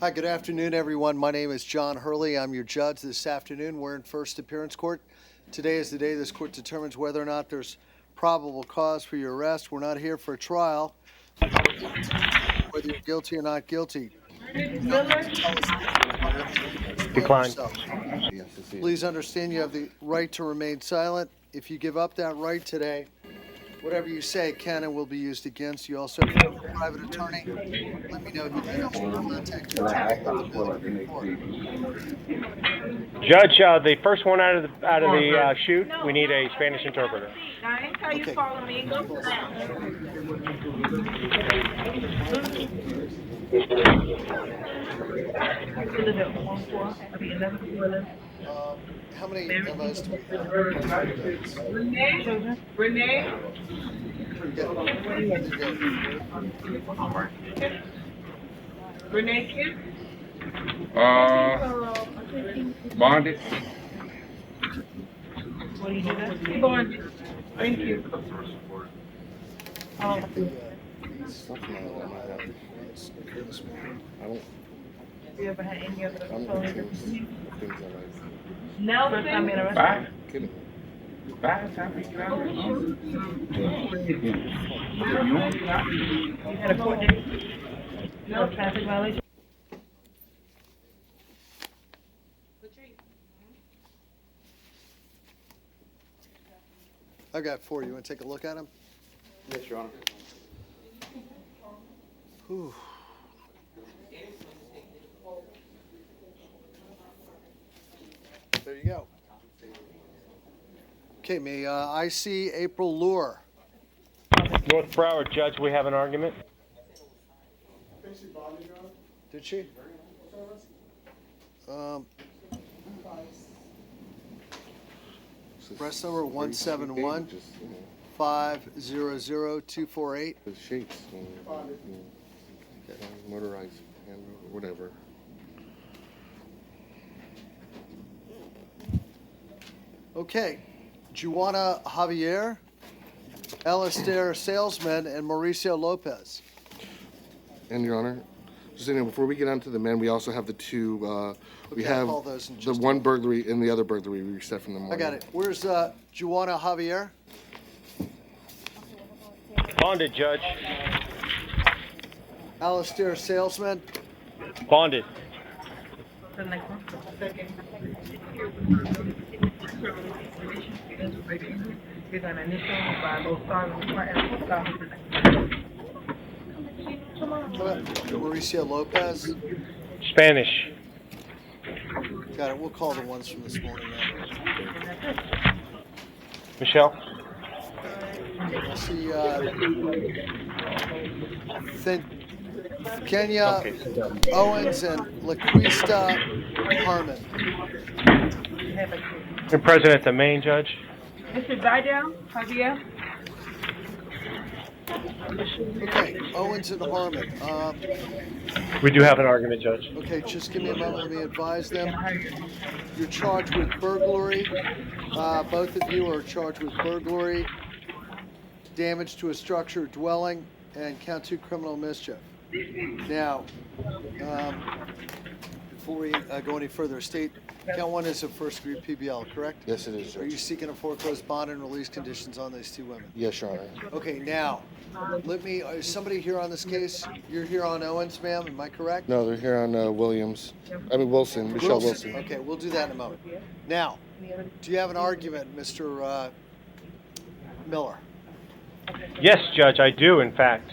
Hi, good afternoon, everyone. My name is John Hurley. I'm your judge this afternoon. We're in first appearance court. Today is the day this court determines whether or not there's probable cause for your arrest. We're not here for a trial. Whether you're guilty or not guilty. Decline. Please understand you have the right to remain silent. If you give up that right today, whatever you say can and will be used against you. Also, if you have a private attorney, let me know who the hell should contact your attorney. Judge, the first one out of the chute, we need a Spanish interpreter. Okay. How many MOs do we have? Renee? Renee Kid? Bonded. Bonded. Thank you. You ever had any other Nelson? Bye. Bye. Time to get out of You had a court date? No traffic violation? I got four. You want to take a look at them? Yes, Your Honor. Whew. There you go. Okay, may I see April Lure? North Broward, Judge, we have an argument. Did she? Breast number 171-500-248. The shapes, motorized, and whatever. Okay, Juana Javier, Alistair Salesman, and Mauricio Lopez. And Your Honor, just saying, before we get on to the men, we also have the two, we Okay, I'll have call those in the just a one moment. burglary and the other burglary we set from the I morning. got it. Where's Juana Javier? Bonded, Judge. Alistair Salesman, Bonded. The next one. With an initial by both sides of the front and stop. Mauricio Lopez. Spanish. Got it. We'll call the ones from this morning. Michelle? I see Kenya Owens and Laquista Harmon. And present at the main, Judge. Mr. Vidal, Javier? Okay, Owens and Harmon. We do have an argument, Judge. Okay, just give me a moment. Let me advise them. You're charged with burglary. Both of you are charged with burglary, damage to a structure or dwelling, and count 2 criminal mischief. Now, before we go any further, state count 1 is a first degree PBL, correct? Yes, it is, Are you Judge. seeking a foreclosed bond and release conditions on these 2 women? Yes, Your Honor. Okay, now, let me, is somebody here on this case? You're here on Owens, ma'am, am I correct? No, they're here on Wilson, Michelle Wilson. Okay, we'll do that in a moment. Now, do you have an argument, Mr. Miller? Yes, Judge, I do, in fact.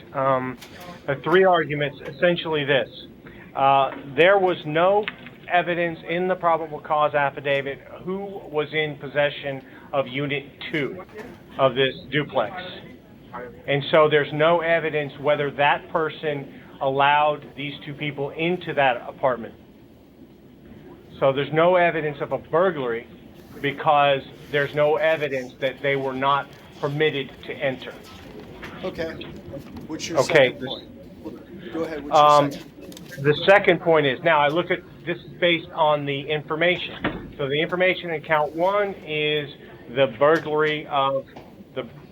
3 arguments, essentially this. There was no evidence in the probable cause affidavit who was in possession of Unit 2 of this duplex. And so there's no evidence whether that person allowed these 2 people into that apartment. So there's no evidence of a burglary because there's no evidence that they were not permitted to enter. Okay. What's your Okay. second point? Go ahead, what's your second? The second point is, now I look at this is based on the information. So the information in count 1 is the burglary of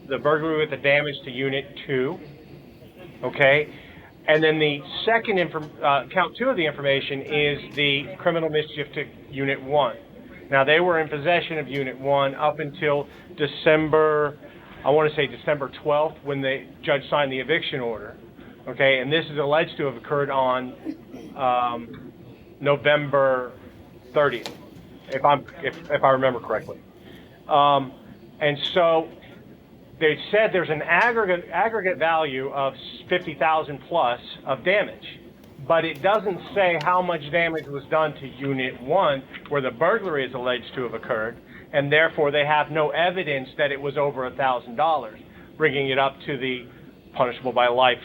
the burglary with the damage to Unit 2. Okay, And then the second count 2 of the information is the criminal mischief to Unit 1. Now, they were in possession of Unit 1 up until December 12th, when the judge signed the eviction order. Okay, and this is alleged to have occurred on November 30th, if I remember correctly. And so they said there's an aggregate value of 50,000 plus of damage, but it doesn't say how much damage was done to Unit 1, where the burglary is alleged to have occurred, and therefore they have no evidence that it was over $1,000, bringing it up to the punishable by life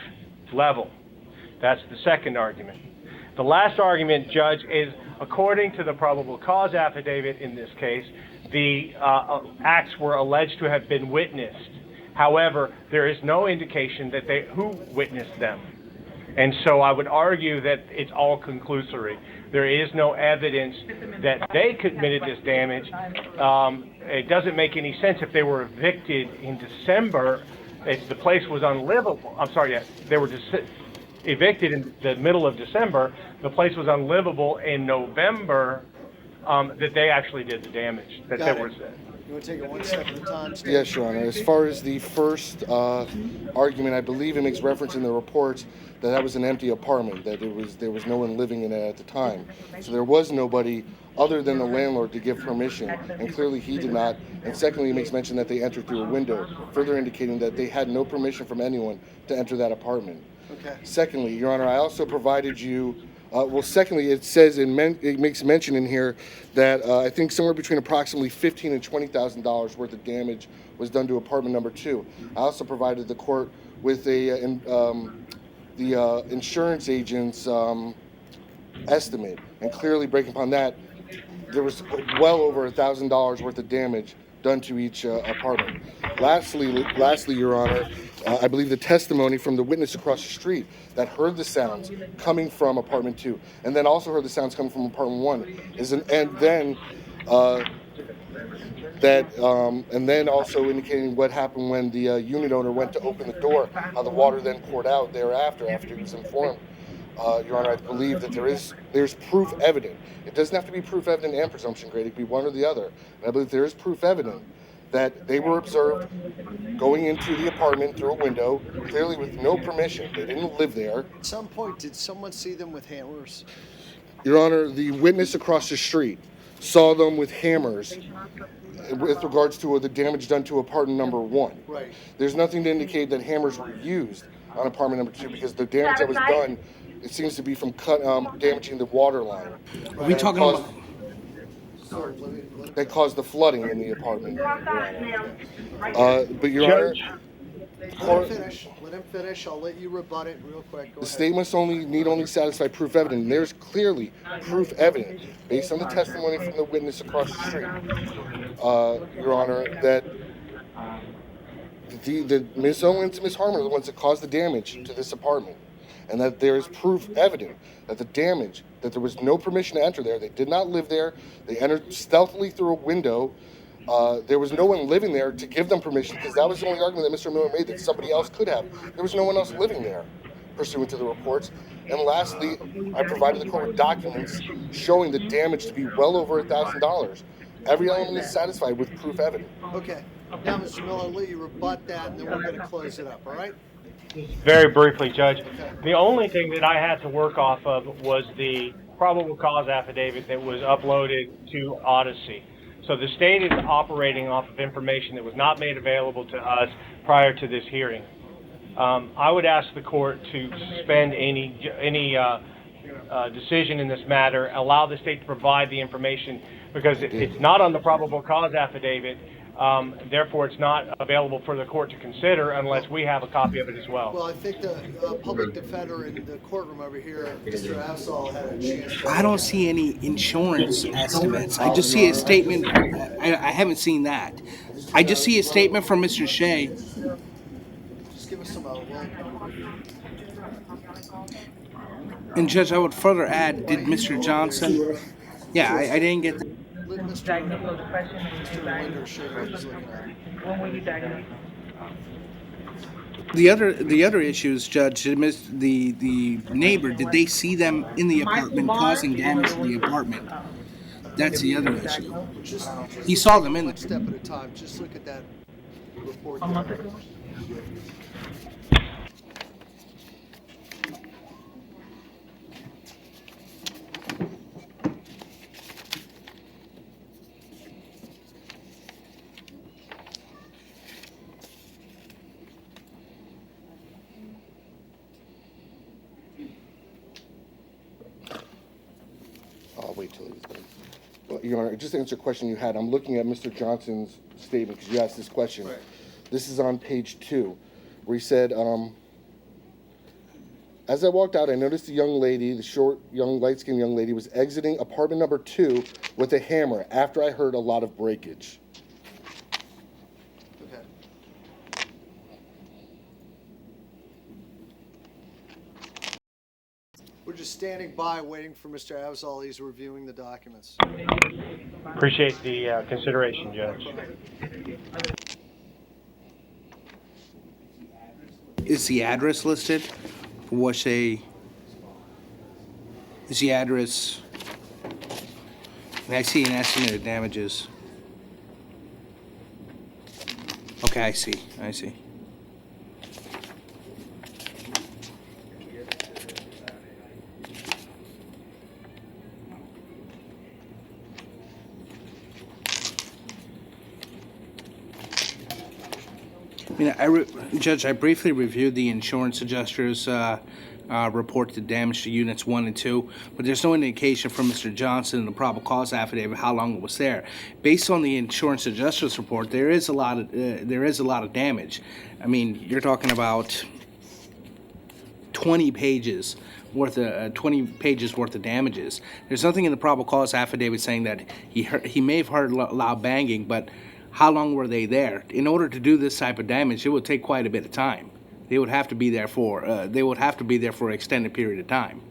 level. That's the second argument. The last argument, Judge, is according to the probable cause affidavit in this case, the acts were alleged to have been witnessed. However, there is no indication that who witnessed them. And so I would argue that it's all conclusory. There is no evidence that they committed this damage. It doesn't make any sense if they were evicted in December, if the place was unlivable. They were evicted in the middle of December. The place was unlivable in November, that they actually did the damage. That there was. You want to take it one step at a time, Steve? Yes, Your Honor. As far as the first argument, I believe it makes reference in the reports that was an empty apartment, that there was no one living in it at the time. So there was nobody other than the landlord to give permission, and clearly he did not. And secondly, it makes mention that they entered through a window, further indicating that they had no permission from anyone to enter that apartment. Okay. Secondly, Your Honor, I also provided you. Secondly, it says it makes mention in here that I think somewhere between approximately $15,000 and $20,000 worth of damage was done to apartment number 2. I also provided the court with the insurance agent's estimate, and clearly breaking upon that, there was well over $1,000 worth of damage done to each apartment. Lastly, Your Honor, I believe the testimony from the witness across the street that heard the sounds coming from apartment 2, and then also heard the sounds coming from apartment 1, and then also indicating what happened when the unit owner went to open the door, how the water then poured out thereafter after he was informed. Your Honor, I believe that there's proof evident. It doesn't have to be proof evident and presumption grade. It could be one or the other. And I believe there is proof evident that they were observed going into the apartment through a window, clearly with no permission. They didn't live there. At some point, did someone see them with hammers? Your Honor, the witness across the street saw them with hammers with regards to the damage done to apartment number 1. Right. There's nothing to indicate that hammers were used on apartment number 2, because the damage that was done, it seems to be from damaging the water line. Are we talking about? That caused the flooding in the apartment. But Your Judge, Honor, Let him finish. I'll let you rebut it real quick. Go the ahead. statements need only satisfy proof evident. And there's clearly proof evident, based on the testimony from the witness across the street, Your Honor, that the Ms. Owens and Ms. Harmon are the ones that caused the damage to this apartment. And that there is proof evident that the damage, that there was no permission to enter there. They did not live there. They entered stealthily through a window. There was no one living there to give them permission, because that was the only argument that Mr. Miller made, that somebody else could have. There was no one else living there, pursuant to the reports. And lastly, I provided the court with documents showing the damage to be well over $1,000. Every element is satisfied with proof evident. Okay. Now, Mr. Miller, I'll let you rebut that, and then we're going to close it up, all right? very briefly, Judge, the only thing that I had to work off of was the probable cause affidavit that was uploaded to Odyssey. So the state is operating off of information that was not made available to us prior to this hearing. I would ask the court to suspend any decision in this matter, allow the state to provide the information, because it's not on the probable cause affidavit. Therefore, it's not available for the court to consider unless we have a copy of it as well. Well, I think the public defender in the courtroom over here, Mr. Afzal, had a chance. I don't see any insurance estimates. I just see a statement. I haven't seen that. I just see a statement from Mr. Shea. Just give us some And Judge, I would further add, did Mr. Johnson? Yeah, I didn't get that. Let Mr. Diagnosed with depression and Mr. anxiety. Linder show what he's looking at. When were you diagnosed? The other issues, Judge, the neighbor, did they see them in the apartment causing damage to the apartment? That's the other issue. Just He saw take them it in one the. step at a time. Just look at that report A there. month ago? I'll wait till he's done. Well, Your Honor, just to answer a question you had, I'm looking at Mr. Johnson's statement because you asked this question. Right. This is on page 2, where he said, as I walked out, I noticed the young lady, the short, young, light-skinned young lady, was exiting apartment number 2 with a hammer after I heard a lot of breakage. Okay. We're just standing by waiting for Mr. Avzal. He's reviewing the documents. Appreciate the consideration, Judge. Is the address listed? Was a. Is the address? And I see an estimate of damages. Okay, I see. I see. I mean, Judge, I briefly reviewed the insurance adjuster's report to damage to units 1 and 2, but there's no indication from Mr. Johnson in the probable cause affidavit how long it was there. Based on the insurance adjuster's report, there is a lot of damage. I mean, you're talking about 20 pages worth of damages. There's nothing in the probable cause affidavit saying that he may have heard loud banging, but how long were they there? In order to do this type of damage, it would take quite a bit of time. They would have to be there for an extended period of time.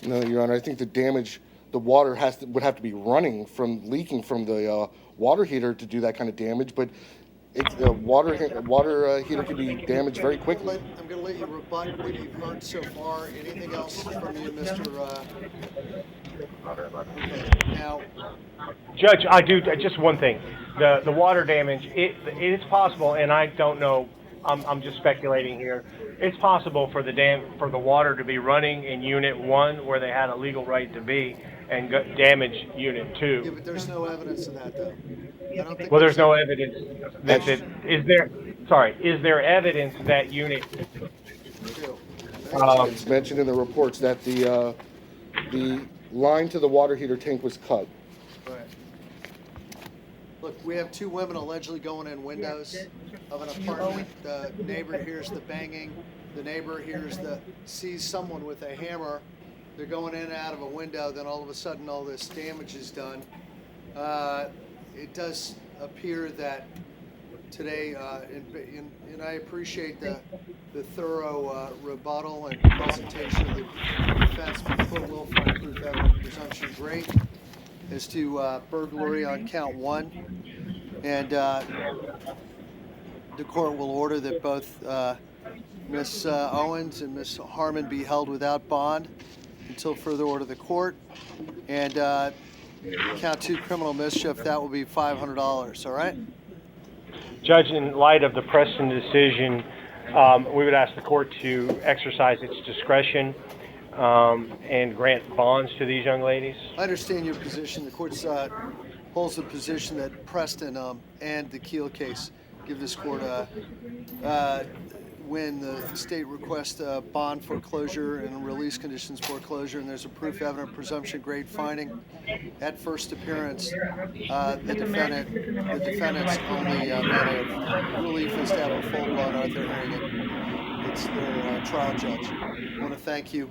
No, Your Honor, I think the water would have to be leaking from the water heater to do that kind of damage, but the water heater can be damaged very quickly. I'm going to let you rebut what you've heard so far. Anything else from you, Mr. Okay. Now, Judge, I do just one thing. The water damage. It is possible, and I don't know. I'm just speculating here. It's possible for the water to be running in Unit 1 where they had a legal right to be, and damage Unit 2. yeah, but there's no evidence of that, though. I don't think Well, there's no evidence that is there. Sorry, is there evidence that Unit? two. It's mentioned in the reports that the line to the water heater tank was cut. Right. Look, we have 2 women allegedly going in windows of an apartment. The neighbor hears the banging. The neighbor sees someone with a hammer. They're going in and out of a window. Then all of a sudden, all this damage is done. It does appear that today, and I appreciate the thorough rebuttal and presentation of the defense. The court will find proof evidence presumption great as to burglary on count 1, and the court will order that both Ms. Owens and Ms. Harmon be held without bond until further order of the court, and count 2 criminal mischief, that will be $500. All right. Judge, in light of the Preston decision, we would ask the court to exercise its discretion and grant bonds to these young ladies. I understand your position. The court holds the position that Preston and the Keel case give this court when the state requests a bond foreclosure and release conditions foreclosure, and there's a proof evident presumption grade finding at first appearance, the defendant's only matter of relief is to have a full-blown Arthur hearing. It's their trial judge. I want to thank you.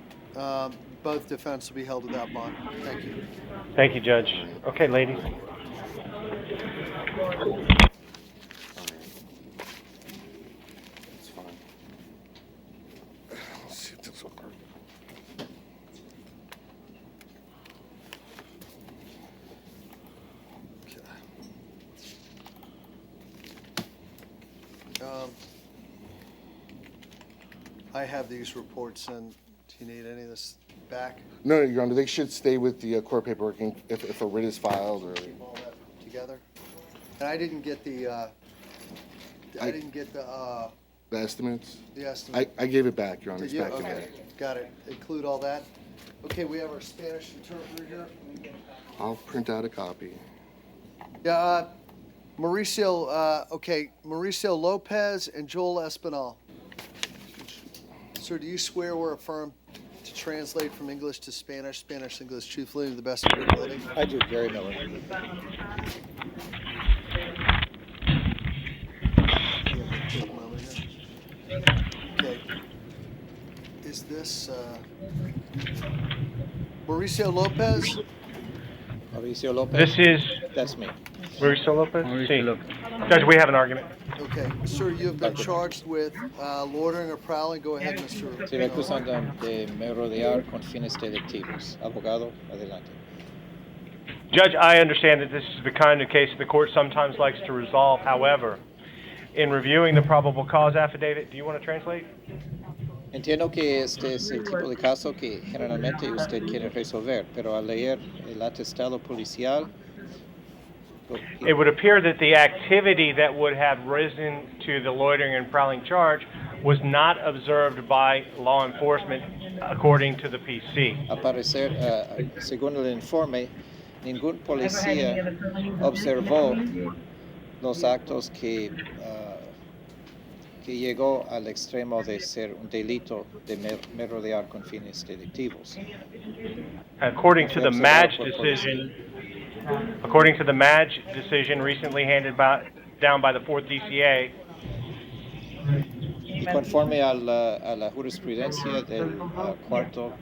Both defendants will be held without bond. Thank you. Thank you, Judge. Okay, ladies. It's fine. Let's see if this will work. Okay. I have these reports, and do you need any of this back? No, Your Honor, they should stay with the court paperwork if a writ is filed or. Keep all that together? And I didn't get the, The estimates? the estimate. I gave it back, Your Honor. Did It's you? back in Okay, there. got it. Include all that? Okay, we have our Spanish interpreter here. I'll print out a copy. Yeah, Mauricio Lopez and Joel Espinal. Sir, do you swear or affirm to translate from English to Spanish, Spanish to English truthfully to the best of your ability? I do, Gary Miller. Okay. Is this, Mauricio Lopez? Mauricio Lopez. This is That's me. Mauricio Lopez? Sí. Judge, we have an argument. Okay, sir, you have been charged with loitering or prowling. Go ahead, Mr. Se me acusan de me rodear con fines delictivos. Abogado, adelante. Judge, I understand that this is the kind of case the court sometimes likes to resolve. However, in reviewing the probable cause affidavit, do you want to translate? Entiendo que este es el tipo de caso que generalmente usted quiere resolver, pero al leer el atestado policial, It would appear that the activity that would have risen to the loitering and prowling charge was not observed by law enforcement according to the PC. al parecer, según el informe, ningún policía observó los actos que llegó al extremo de ser un delito de me rodear con fines delictivos. According to the Madge decision recently handed down by the 4th DCA, Y conforme a la jurisprudencia del cuarto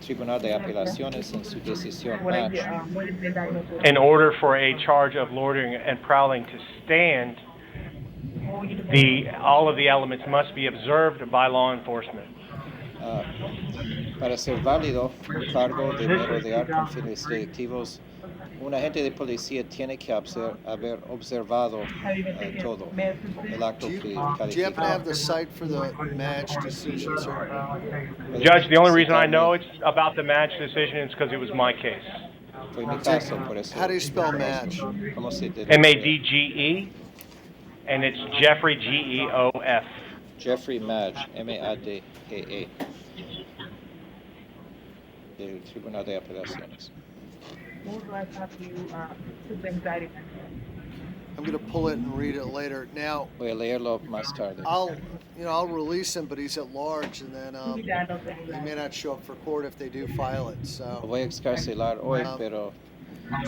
Tribunal de Apelaciones en su decisión Madge, in order for a charge of loitering and prowling to stand, all of the elements must be observed by law enforcement. para ser válido un cargo de me rodear con fines delictivos, un agente de policía tiene que haber observado todo el acto Do you, que do you happen to califica. have the site for the Madge decision, sir? Judge, the only reason I know it's about the Madge decision is because it was my case. Fue mi caso, por eso. How do you spell Madge? ¿Cómo se deletrea? MADGE, and it's Jeffrey, GEOF. Jeffrey Madge, Madge, del Tribunal de Apelaciones. When was the last time you took the indictment? I'm gonna pull it and read it later. Now, Voy a leerlo más tarde. I'll release him, but he's at large, and then, You died of he may not show up for court if they do file it, Lo so. voy a excarcelar hoy, pero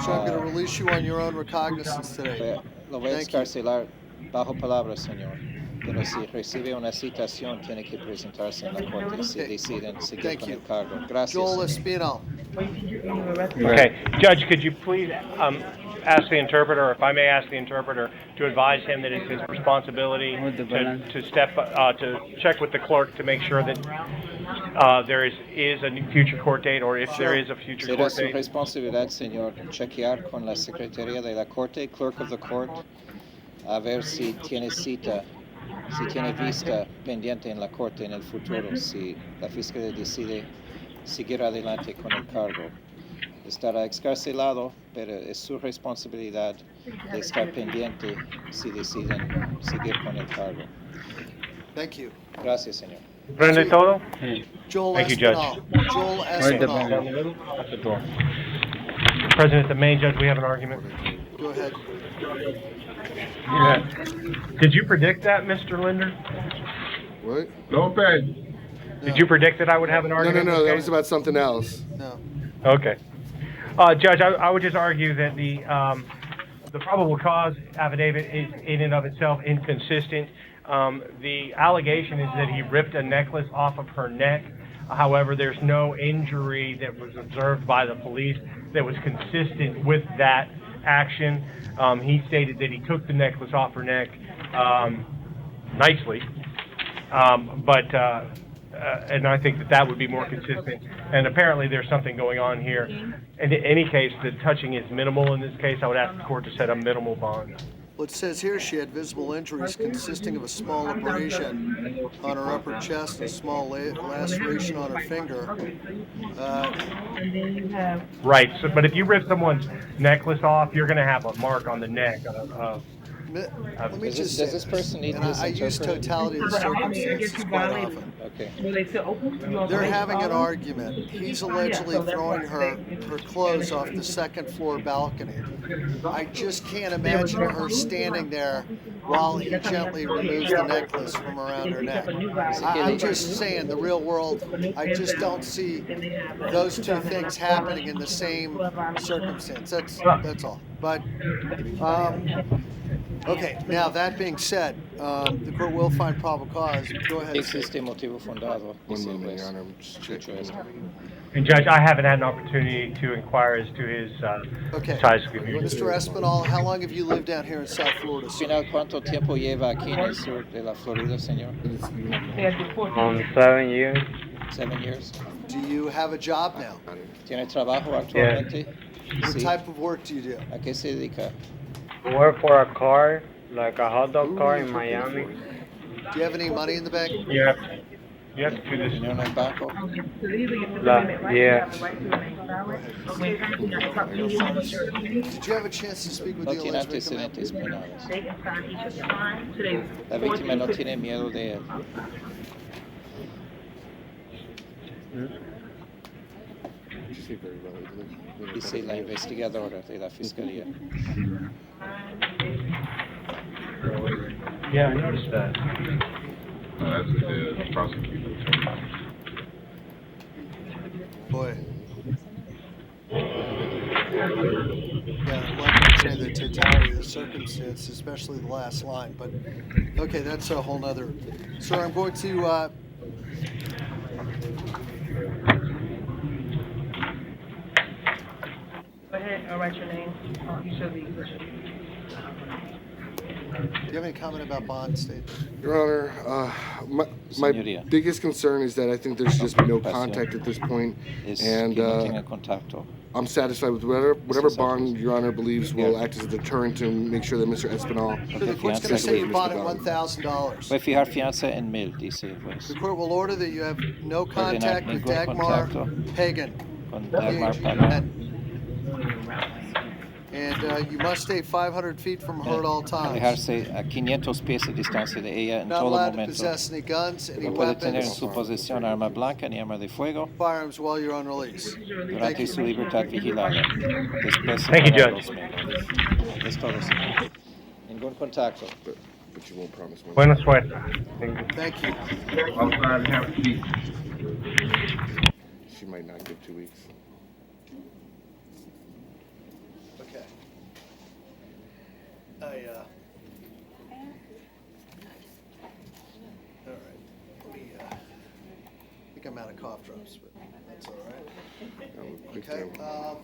So I'm gonna release you on your own recognizance today. lo voy a Thank you. excarcelar bajo palabra, señor. Pero si recibe una citación, tiene que presentarse en la corte si Okay. deciden seguir Thank con you. el cargo. Gracias. Joel Espino. you were arrested? Okay, Judge, could you please ask the interpreter, or if I may ask the interpreter, to advise him that it's his responsibility to check with the clerk to make sure that there is a future court date, or if there is a future Será court su date. responsabilidad, señor, chequear con la Secretaría de la Corte, Clerk of the Court, a ver si tiene cita, si tiene vista pendiente en la Corte en el futuro, si la Fiscalía decide seguir adelante con el cargo. Estará excarcelado, pero es su responsabilidad de estar pendiente si deciden seguir con el cargo. Thank you. Gracias, señor. Prende todo? Joel Thank you, Judge. Espinal. Joel Espinal. Down the middle? At the door. President, the main judge, we have an argument. Go ahead. Did you predict that, Mr. Linder? What? Lopez. Did you predict that I would have an No, argument? no, in no, this that case? was about something else. No. Okay. Judge, I would just argue that the probable cause affidavit is in and of itself inconsistent. The allegation is that he ripped a necklace off of her neck. However, there's no injury that was observed by the police that was consistent with that action. He stated that he took the necklace off her neck nicely, and I think that would be more consistent. And apparently there's something going on here. In any case, the touching is minimal in this case. I would ask the court to set a minimal bond. Well, it says here she had visible injuries consisting of a small abrasion on her upper chest and a small laceration on her finger. And then you have, Right. So, but if you rip someone's necklace off, you're going to have a mark on the neck. Let me Does just this- say does this person need and this I use interpreted? totality of the but I mean, I guess circumstances you quite violated. often. Okay. Were they still open? You also They're make having an violate? argument. He's allegedly so that's throwing why her they- clothes off the second floor balcony. I just can't imagine her standing there while he gently removes the necklace from around her neck. I'm just saying, the real world, I just don't see those two things happening in the same circumstance. That's all. But, okay, now that being said, the court will find probable cause. Go ahead, Steve. Existe motivo fundado. One dice el moment, juez. Your Honor, I'm just Dicho checking. esto. And Judge, I haven't had an opportunity to inquire as to his Okay. ties with me. Mr. Espinal, how long have you lived down here in South Florida, sir? Final, ¿cuánto tiempo lleva aquí en el sur de la Florida, señor? 7 years. 7 years. Do you have a job now? ¿Tiene trabajo actualmente? What Sí. type of work do you do? ¿A qué se dedica? Work for a car, like a hot dog car in Miami. Do you have any money in the bank? You have to do this. ¿Dinero en el banco? Yeah. Did you have a chance to speak with No the tiene alleged victim? ma'am? antecedentes penales. They can sign each of your lines. Today, La víctima no tiene miedo de él. Dice la investigadora de la fiscalía. Yeah, I noticed that. That's the prosecutor. Boy. Yeah, like I say, the totality of the circumstance, especially the last line, but, okay, that's a whole nother. Sir, I'm going to, Go ahead and write your name. You should be. do you have any comment about bond statement? Your Honor, my Señoría. biggest concern is that I think there should just be no contact at this point, Es and que no tenga contacto. I'm satisfied with whatever Mr. bond Santos. Your Honor believes will act as a deterrent to make sure that Mr. Espinal. So the court's gonna set your bond at $1,000. Voy a fijar fianza en 1,000, dice el juez. The court will order that you have no contact with ningún Dagmar contacto Pagan. Con Dagmar Pagan. And you must stay 500 feet from her at all times. Alejarse a 500 pies de distancia de ella en Not todo allowed to momento. possess any guns, any No puede tener en weapons, su posesión arma blanca ni arma de fuego firearms while you're on release. Thank durante you. su libertad vigilada. Después Thank you, separar Judge. los miembros. Es todo, señor. Ningún contacto. But you won't promise me. Buena suerte. Thank you. Thank you. Outside and have a seat. She might not give 2 weeks. Okay. All right. Let me, I think I'm out of cough drops, but that's all right. Quick Okay, time.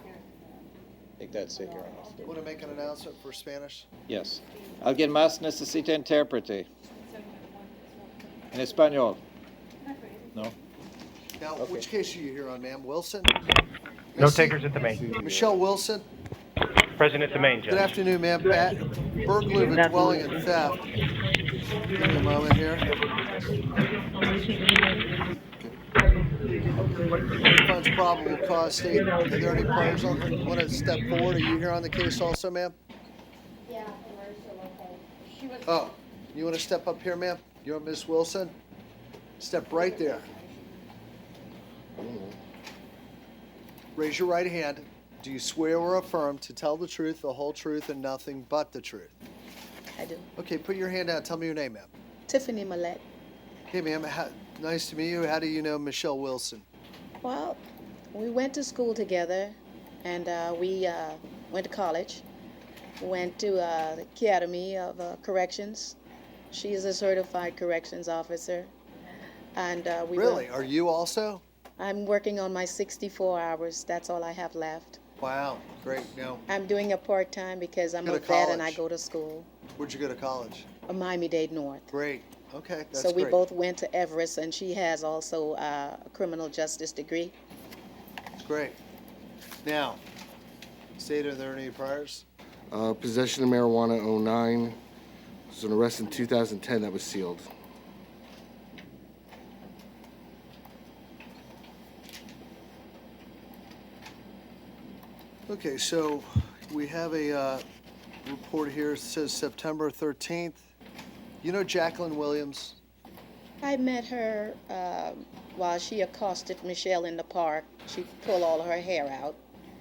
Take that cigarette off. want to make an announcement for Spanish? Yes. ¿Alguien más necesita intérprete? En español. No. Now, Okay. which case are you here on, ma'am? Wilson? No Yes, takers at the main. Michelle Wilson? Present at the main, Judge. Good afternoon, ma'am. Burglary of a dwelling and theft. Give me a moment here. Funds probable cause state. Are there any players on, want to step forward? Are you here on the case also, ma'am? Yeah, commercial, okay. She was. Oh, you want to step up here, ma'am? You're Miss Wilson? Step right there. Raise your right hand. Do you swear or affirm to tell the truth, the whole truth, and nothing but the truth? I do. Okay, put your hand out. Tell me your name, ma'am. Tiffany Millette. Hey, ma'am. Nice to meet you. How do you know Michelle Wilson? Well, we went to school together, and we went to college. Went to the Academy of Corrections. She is a certified corrections officer, and we Really? Are you also? I'm working on my 64 hours. That's all I have left. Wow, great. Now, I'm doing a part-time because I'm Go a to vet and I college. go to school, where'd you go to college? Miami-Dade North. Great. Okay, that's So we great. both went to Everest, and she has also a criminal justice degree. Great. Now, State, are there any priors? Possession of marijuana, 09. There's an arrest in 2010 that was sealed. Okay, so we have a report here. It says September 13th. You know Jacqueline Williams? I met her while she accosted Michelle in the park. She pulled all her hair out.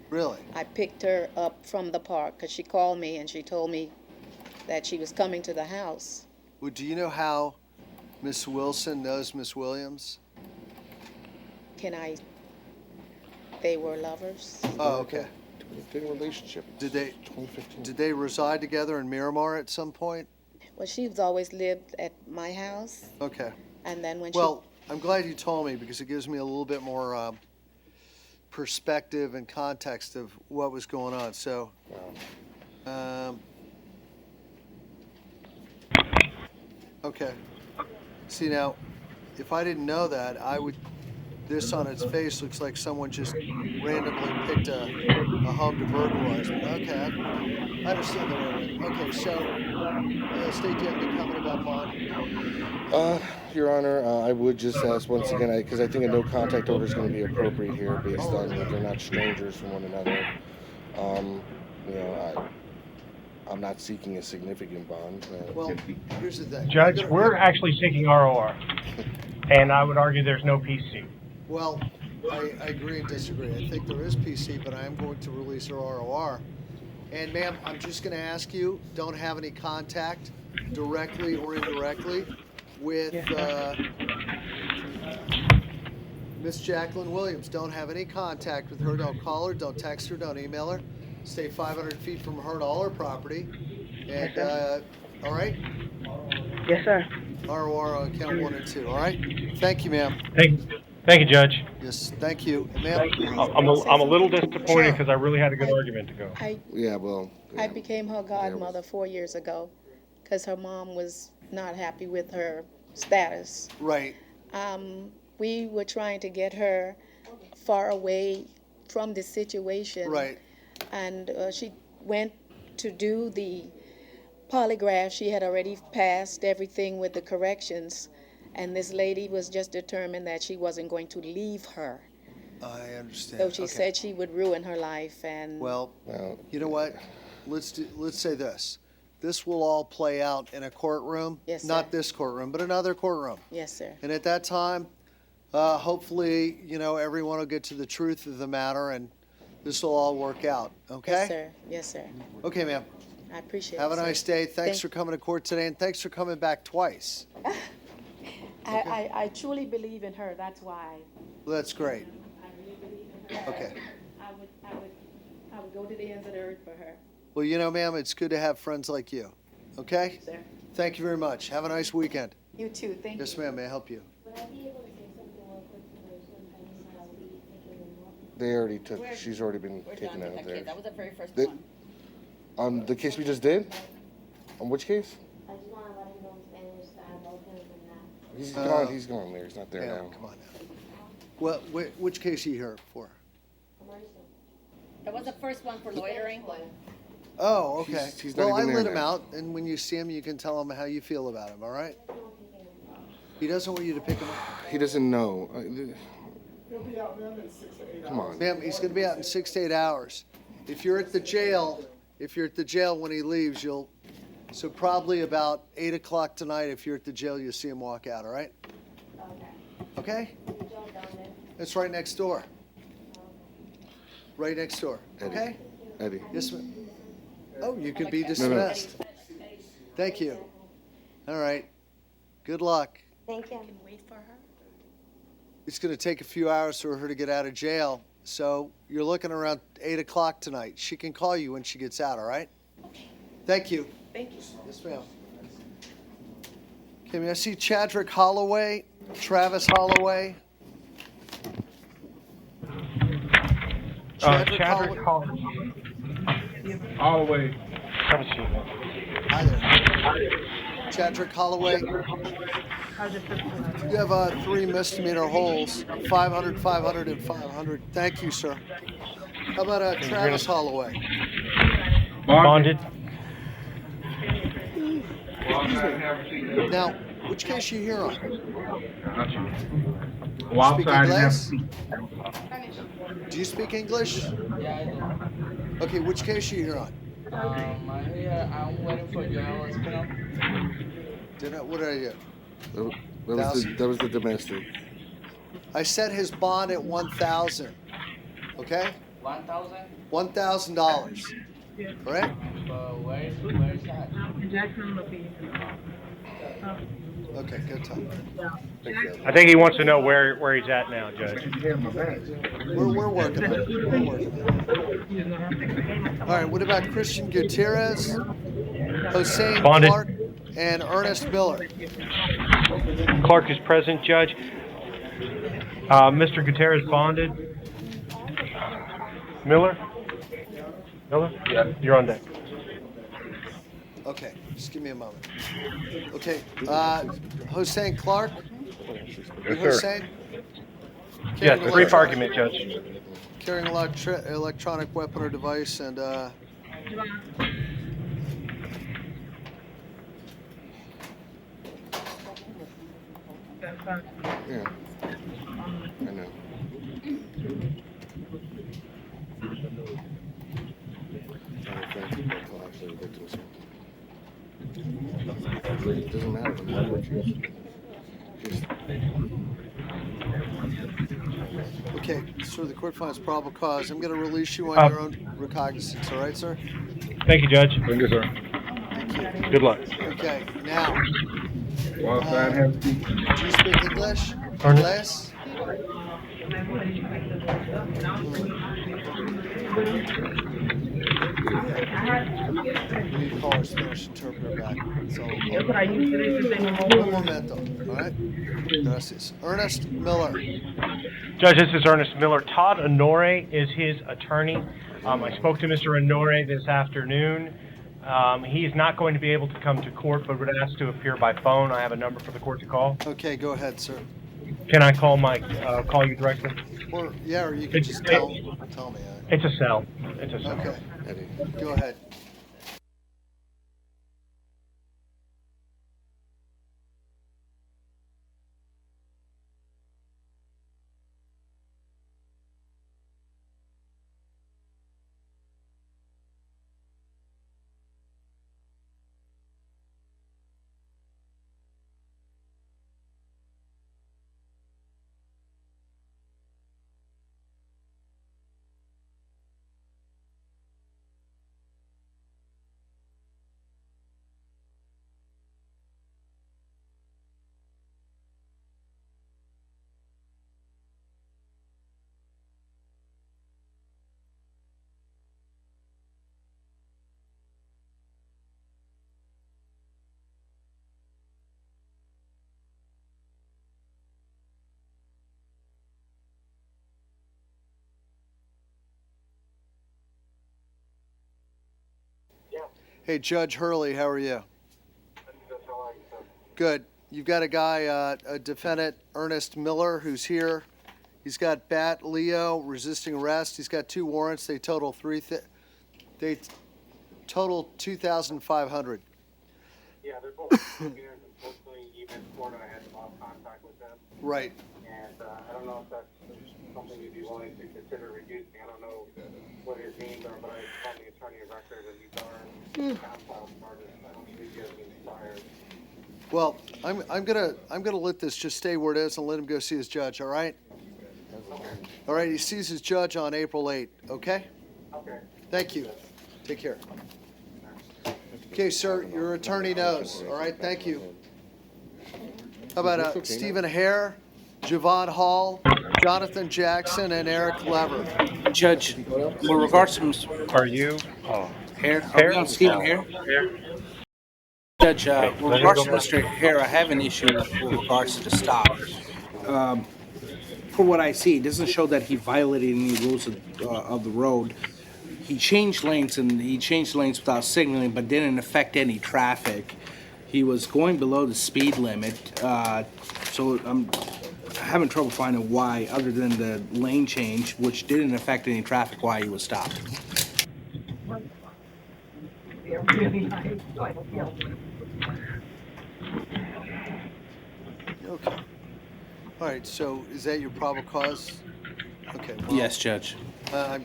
Really? I picked her up from the park because she called me and she told me that she was coming to the house. Well, do you know how Miss Wilson knows Miss Williams? They were lovers. Oh, okay. They had a relationship. Did they 2015. did they reside together in Miramar at some point? Well, she's always lived at my house, Okay. and then when Well, I'm glad you told me because it gives me a little bit more perspective and context of what was going on. So, okay. See now, if I didn't know that, I would. This on its face looks like someone just randomly picked a home to burglarize. But okay, I understand the way. Okay, so State, do you have any comment about bond? Your Honor, I would just ask once again, because I think a no contact order is going to be appropriate here based on that they're not strangers from one another. You know, I'm not seeking a significant bond. Well, here's the thing. Judge, we're actually seeking ROR, and I would argue there's no PC. Well, I agree and disagree. I think there is PC, but I am going to release her ROR. And ma'am, I'm just going to ask you, don't have any contact, directly or indirectly, with Miss Jacqueline Williams. Don't have any contact with her. Don't call her. Don't text her. Don't email her. Stay 500 feet from her and all her property. And, all right? Yes, sir. ROR on count 1 and 2. All right? Thank you, ma'am. Thank you, Judge. Yes, thank you. And ma'am? I'm a little disappointed because I really had a good argument to go. I became her godmother 4 years ago because her mom was not happy with her status. Right. We were trying to get her far away from the situation. Right. And she went to do the polygraph. She had already passed everything with the corrections. And this lady was just determined that she wasn't going to leave her. I understand. So she said she would ruin her life. And well, you know what? Let's say this. This will all play out in a courtroom. Yes, sir. Not this courtroom, but another courtroom. Yes, sir. And at that time, hopefully, everyone will get to the truth of the matter, and this will all work out. Okay? Yes, sir. Yes, sir. Okay, ma'am. I appreciate it. Have a sir. nice day. Thanks for coming to court today, and thanks for coming back twice. I truly believe in her. That's why. Well, that's great. I really believe in her. Okay. I would go to the ends of the earth for her. Well, ma'am, it's good to have friends like you. Okay? Sir. Thank you very much. Have a nice weekend. You too. Thank you. Yes, ma'am. May I help you? Would I be able to say something real quick to her sometimes I'll be taking them off? They already took. She's already been taken out of there. That was the very first They- one. On the case we just did? On which case? I just want to let him know in Spanish that I love him and that. He's gone. He's gone there. He's not there Yeah, now. come on now. Well, which case are you here for? That was the first one for loitering. Oh, okay. He's not Well, I even let there him now. out, and when you see him, you can tell him how you feel about him, all right? He doesn't want you to pick him up. He doesn't know. Come on. Ma'am, he's going to be out in 6 to 8 hours. If you're at the jail when he leaves, so probably about 8 o'clock tonight, if you're at the jail, you'll see him walk out, all right? Okay? It's right next door. Right next door, okay? Eddie. Yes, ma'am. Oh, you can be dismissed. Thank you. All right. Good luck. Thank you. Wait for her. It's going to take a few hours for her to get out of jail. So you're looking around 8 o'clock tonight. She can call you when she gets out, all right? Thank you. Thank you. Yes, ma'am. Okay, may I see Chadrick Holloway, Travis Holloway? Chadrick Holloway. All the way. Have a seat. Hi there. Chadrick Holloway. You have 3 misdemeanor holds, 500, 500, and 500. Thank you, sir. How about Travis Holloway? Bonded. Now, which case you here on? Not you. Speak Outside and have a English? seat. Do you speak English? Yeah, I do. Okay, which case you here on? I'm waiting for your spinal. What did I do? That was the domestic. I set his bond at 1,000. Okay? 1,000? $1,000. Correct? Where is that? Jackson location. Okay, good time. I think he wants to know where he's at now, Judge. We're working on it. We're working on it. All right, what about Christian Gutierrez, Hossein Bonded. Clark, and Ernest Miller? Clark is present, Judge. Mr. Gutierrez bonded. Miller? Miller? Yeah. You're on deck. Okay, just give me a moment. Okay, Hossein Clark? You Hossein? Yes, Carrying brief argument, Judge. Carrying electronic weapon or device and, Yeah. I know. It doesn't matter. The number okay, sir, the court finds probable cause. I'm going to release you on your own recognizance, all right, sir? Thank you, Judge. Thank you, sir. Thank you. Good luck. Okay, now, Outside and have a seat. do you speak English? Ernest? We need to call our Spanish interpreter back. So, That's what I used to say. un momento, all right? Gracias. Ernest Miller. Judge, this is Ernest Miller. Todd Honore is his attorney. I spoke to Mr. Honore this afternoon. He is not going to be able to come to court, but would ask to appear by phone. I have a number for the court to call. Okay, go ahead, sir. Can I call you directly? Or you can just tell me. It's a cell. It's a cell. Okay, go ahead. Hey, Judge Hurley, how are you? Good. You've got a guy, a defendant, Ernest Miller, who's here. He's got Bat Leo resisting arrest. He's got 2 warrants. They total they total 2,500. Yeah, they're both here. Unfortunately, even Florida, I had lost contact with them. Right. And I don't know if that's something you'd be willing to consider reducing. I don't know what his names are, but I found the attorney of record, and these are compound charges. I don't think he has been fired. Well, I'm gonna let this just stay where it is and let him go see his judge. All right. All right. He sees his judge on April 8th. Okay. Okay. Thank you. Take care. Okay, sir. Your attorney knows. All right. Thank you. How about Stephen Hare, Javon Hall, Jonathan Jackson, and Eric Lever? Judge, with regards to Mr. Are you? Hare? Hare? Are we on Stephen Hare? Judge, with regards to Mr. Hare, I have an issue with regards to the stop. For what I see, it doesn't show that he violated any rules of the road. He changed lanes without signaling, but didn't affect any traffic. He was going below the speed limit, so I'm having trouble finding why, other than the lane change, which didn't affect any traffic, why he was stopped. Okay. All right, so is that your probable cause? Okay, well. Yes, Judge. I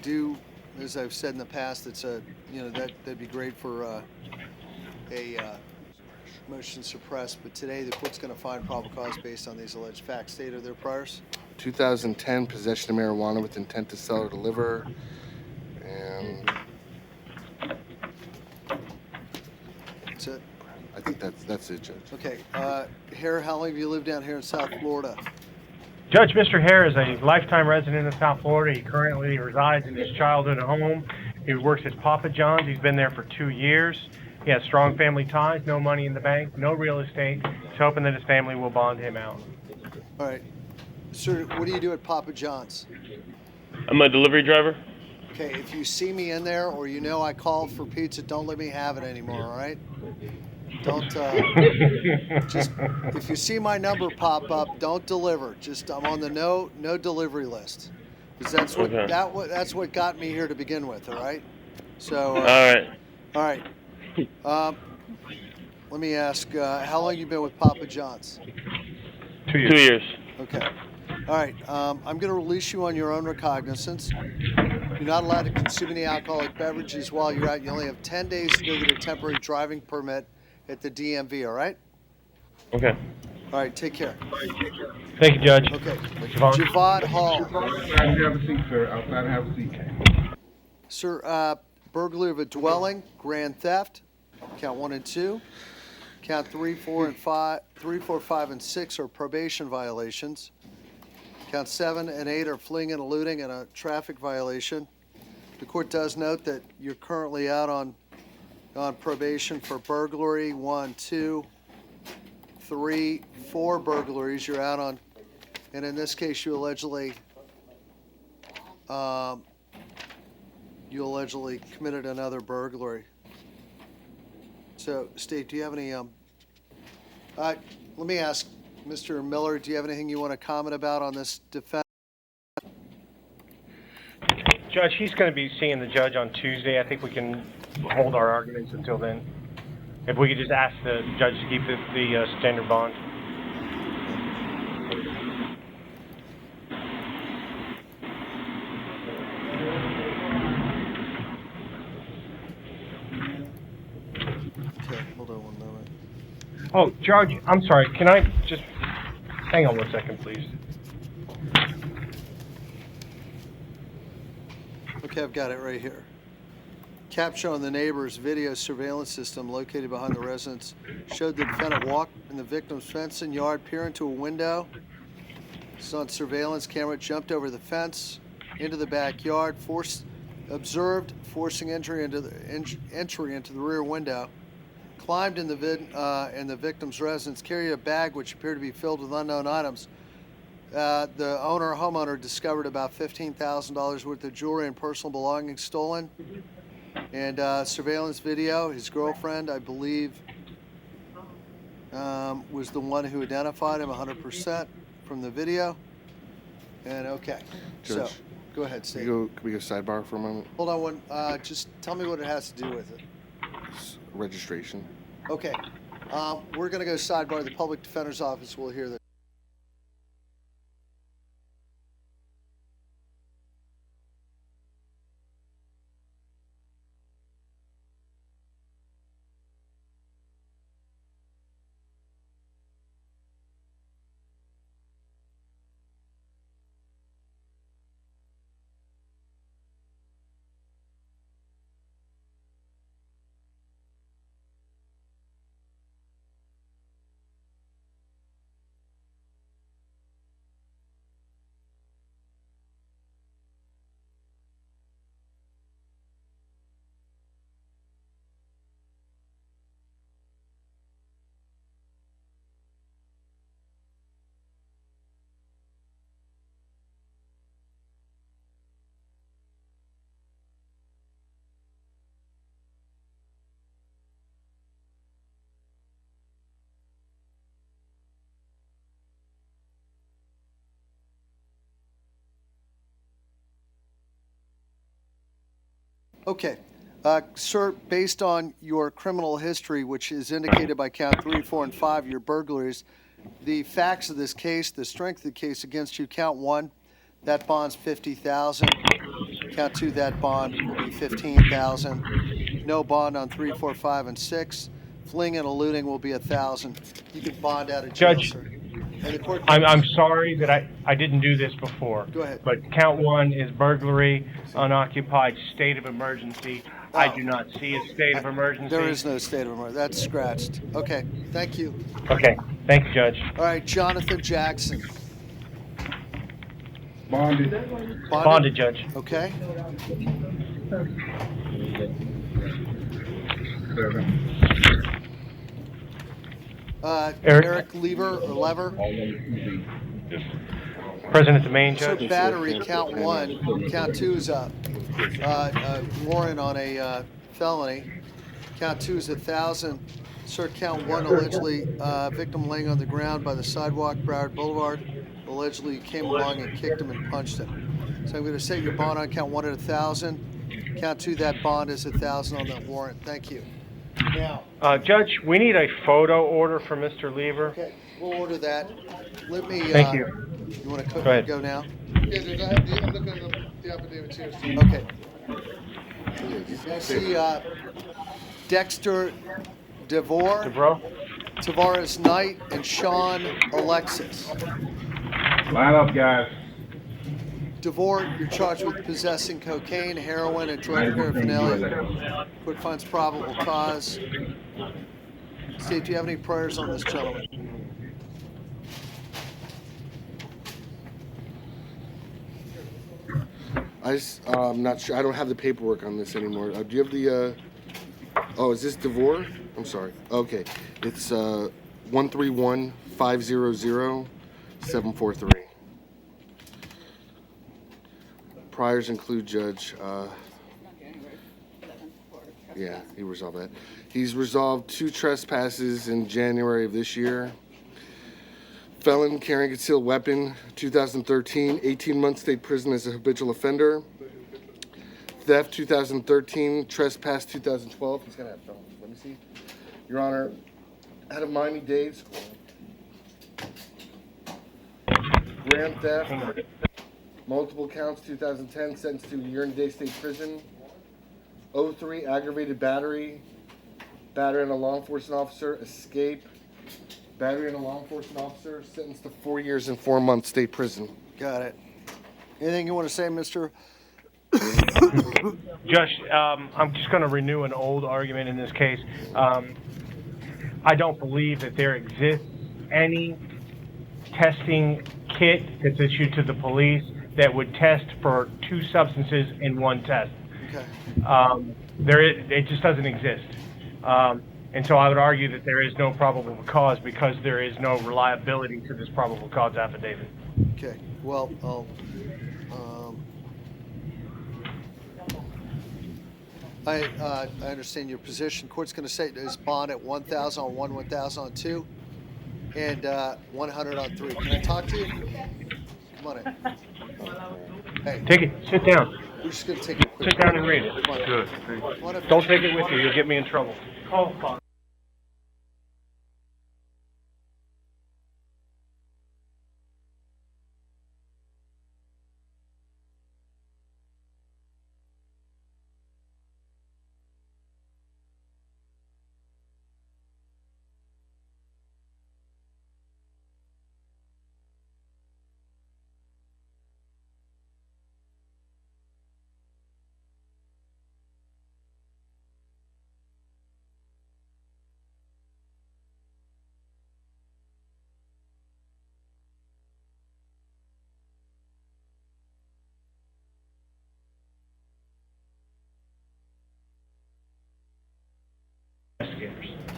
do, as I've said in the past, it's that'd be great for a motion to suppress, but today the court's going to find probable cause based on these alleged facts. State of their priors? 2010, possession of marijuana with intent to sell or deliver, and That's it? I think that's it, Judge. Okay, Hare, how long have you lived down here in South Florida? Judge, Mr. Hare is a lifetime resident of South Florida. He currently resides in his childhood home. He works at Papa John's. He's been there for 2 years. He has strong family ties, no money in the bank, no real estate. He's hoping that his family will bond him out. All right. Sir, what do you do at Papa John's? I'm a delivery driver. Okay, if you see me in there or you know I called for pizza, don't let me have it anymore, all right? Don't, just, if you see my number pop up, don't deliver. Just, I'm on the no delivery list. Because that's what, Okay. that's what got me here to begin with, all right? So, All right. all right. Let me ask, how long you been with Papa John's? 2 years. 2 years. Okay. All right. I'm going to release you on your own recognizance. You're not allowed to consume any alcoholic beverages while you're out. You only have 10 days to go get a temporary driving permit at the DMV, all right? Okay. All right. Take care. Thank you, Judge. Okay. Javon. Javad Hall. Outside and have a seat, sir. Outside and have a seat. Sir, burglary of a dwelling, grand theft, count 1 and 2. Count 3, 4, 5, and 6 are probation violations. Count 7 and 8 are fleeing and eluding and a traffic violation. The court does note that you're currently out on probation for burglary, 1, 2, 3, 4 burglaries you're out on. And in this case, you allegedly committed another burglary. So, Steve, do you have any, let me ask, Mr. Miller, do you have anything you want to comment about on this defense? Judge, he's going to be seeing the judge on Tuesday. I think we can hold our arguments until then. If we could just ask the judge to keep the standard bond. Okay, hold on 1 moment. Oh, Judge, I'm sorry. Can I just hang on 1 second, please? Okay, I've got it right here. Capture on the neighbor's video surveillance system located behind the residence showed the defendant walk in the victim's fence and yard, peer into a window. It's on surveillance camera, jumped over the fence into the backyard, observed forcing entry into the rear window, climbed in the victim's residence, carried a bag which appeared to be filled with unknown items. The homeowner discovered about $15,000 worth of jewelry and personal belongings stolen. And surveillance video, his girlfriend, I believe, was the one who identified him 100% from the video. And okay, so Judge, go ahead, Steve. Can we go sidebar for a moment? Hold on one. Just tell me what it has to do with it. Registration. Okay. We're going to go sidebar. The public defender's office will hear this. Okay. Sir, based on your criminal history, which is indicated by count 3, 4, and 5, your burglaries, the facts of this case, the strength of the case against you, count 1, that bond's $50,000. Count 2, that bond will be $15,000. No bond on 3, 4, 5, and 6. Fleeing and eluding will be $1,000. You can bond out of jail, Judge, sir. And the court. I'm sorry that I didn't do this before. Go ahead. But count 1 is burglary, unoccupied, state of emergency. I do not see a state of emergency. There is no state of emergency. That's scratched. Okay, thank you. Okay, thank you, Judge. All right, Jonathan Jackson. Bonded. Bonded, Judge. Okay. 7. Eric Lever or Lever. Present at the main, Sir, Judge. battery, count 1. Count 2 is a warrant on a felony. Count 2 is $1,000. Sir, count 1, allegedly victim laying on the ground by the sidewalk, Broward Boulevard. Allegedly you came along and kicked him and punched him. So I'm going to set your bond on count 1 at $1,000. Count 2, that bond is $1,000 on that warrant. Thank you. Now. Judge, we need a photo order for Mr. Lever. Okay, we'll order that. Let me. Thank you. You want to Go ahead. go now? Yeah, dude, I'm looking at the affidavits here. Okay. I see Dexter DeVore, Tavares Knight, and Sean Alexis. Line up, guys. DeVore, you're charged with possessing cocaine, heroin, and drug paraphernalia. Court finds probable cause. Steve, do you have any prayers on this gentleman? I'm not sure. I don't have the paperwork on this anymore. Do you have the? Oh, is this DeVore? I'm sorry. Okay, it's 131-500-743. Priors include Judge. Yeah, he resolved that. He's resolved 2 trespasses in January of this year. Felon carrying concealed weapon, 2013, 18 months state prison as a habitual offender. Theft, 2013, trespass, 2012. He's gonna have felons. Let me see. Your Honor, out of Miami-Dade, grand theft, multiple counts, 2010, sentenced to a year in day state prison. 03, aggravated battery, battery on a law enforcement officer, escape, battery on a law enforcement officer, sentenced to 4 years and 4 months state prison. Got it. Anything you want to say, Mr.? Judge, I'm just going to renew an old argument in this case. I don't believe that there exists any testing kit that's issued to the police that would test for 2 substances in 1 test. Okay. It just doesn't exist. And so I would argue that there is no probable cause because there is no reliability to this probable cause affidavit. Okay. Well, I understand your position. Court's going to say his bond at 1,000 on 1, 1,000 on 2, and 100 on 3. Can I talk to you? Come on in. Hey. Take it. Sit down. We're just going to take a quick. Sit down and read it. Good. Don't take it with you. You'll get me in trouble. Call the phone.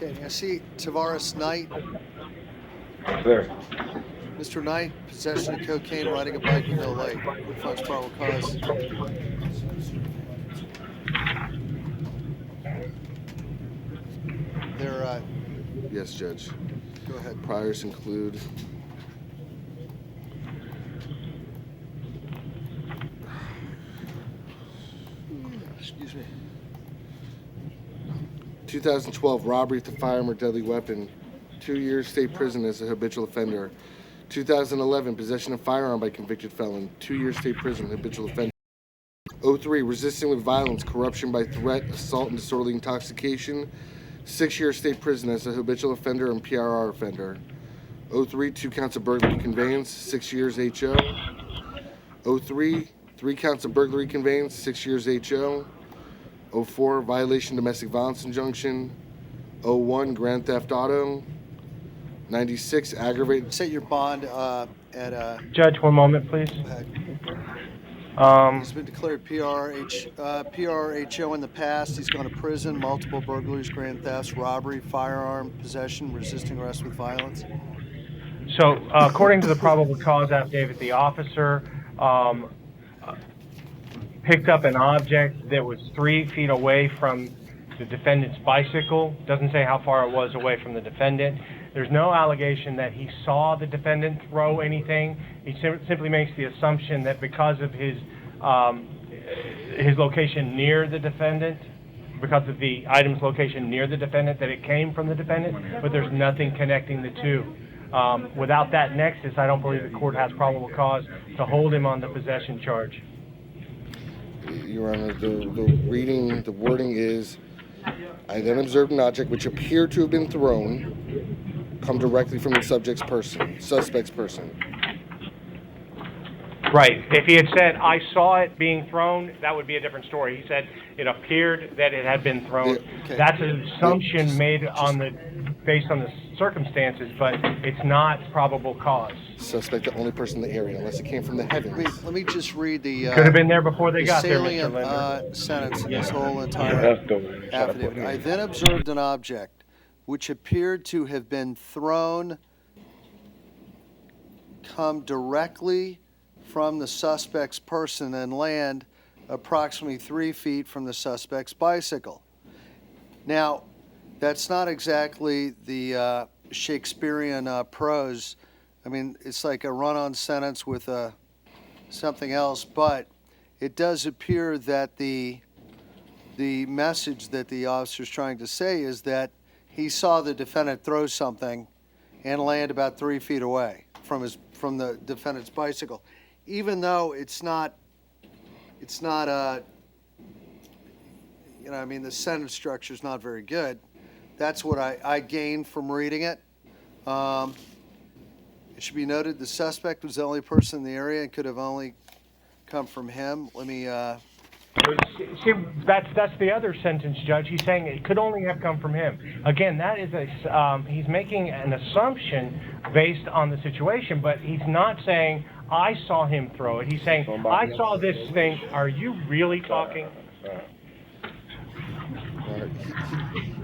Okay, I see Tavares Knight. There. Mr. Knight, possession of cocaine, riding a bike with no light. Court finds probable cause. There, Yes, Judge. go ahead. Priors include Excuse me. 2012, robbery with a firearm or deadly weapon, 2 years state prison as a habitual offender. 2011, possession of firearm by convicted felon, 2 years state prison, habitual offender. 03, resisting with violence, corruption by threat, assault and disorderly intoxication, 6 years state prison as a habitual offender and PRR offender. 03, 2 counts of burglary conveyance, 6 years HO. 03, 3 counts of burglary conveyance, 6 years HO. 04, violation domestic violence injunction. 01, grand theft auto. 96, aggravated. Set your bond at Judge, one moment, please. he's been declared PRHO in the past. He's gone to prison, multiple burglaries, grand thefts, robbery, firearm, possession, resisting arrest with violence. So, according to the probable cause affidavit, the officer picked up an object that was 3 feet away from the defendant's bicycle. Doesn't say how far it was away from the defendant. There's no allegation that he saw the defendant throw anything. He simply makes the assumption that because of his location near the defendant, because of the item's location near the defendant, that it came from the defendant, but there's nothing connecting the two. Without that nexus, I don't believe the court has probable cause to hold him on the possession charge. Your Honor, the wording is, I then observed an object which appeared to have been thrown come directly from the suspect's person. Right. If he had said, I saw it being thrown, that would be a different story. He said it appeared that it had been thrown. Okay. That's an assumption made based on the circumstances, but it's not probable cause. Suspect the only person in the area, unless it came from the heavens. Let me just read the Could have been there before they got there, Mr. salient Linder. sentence in this whole entire affidavit. I then observed an object which appeared to have been thrown come directly from the suspect's person and land approximately 3 feet from the suspect's bicycle. Now, that's not exactly the Shakespearean prose. I mean, it's like a run-on sentence with something else, but it does appear that the message that the officer's trying to say is that he saw the defendant throw something and land about 3 feet away from the defendant's bicycle. Even though it's not the sentence structure is not very good. That's what I gained from reading it. It should be noted the suspect was the only person in the area and could have only come from him. Let me. See, that's the other sentence, Judge. He's saying it could only have come from him. Again, that is he's making an assumption based on the situation, but he's not saying, I saw him throw it. He's saying, I saw this thing. Are you really talking?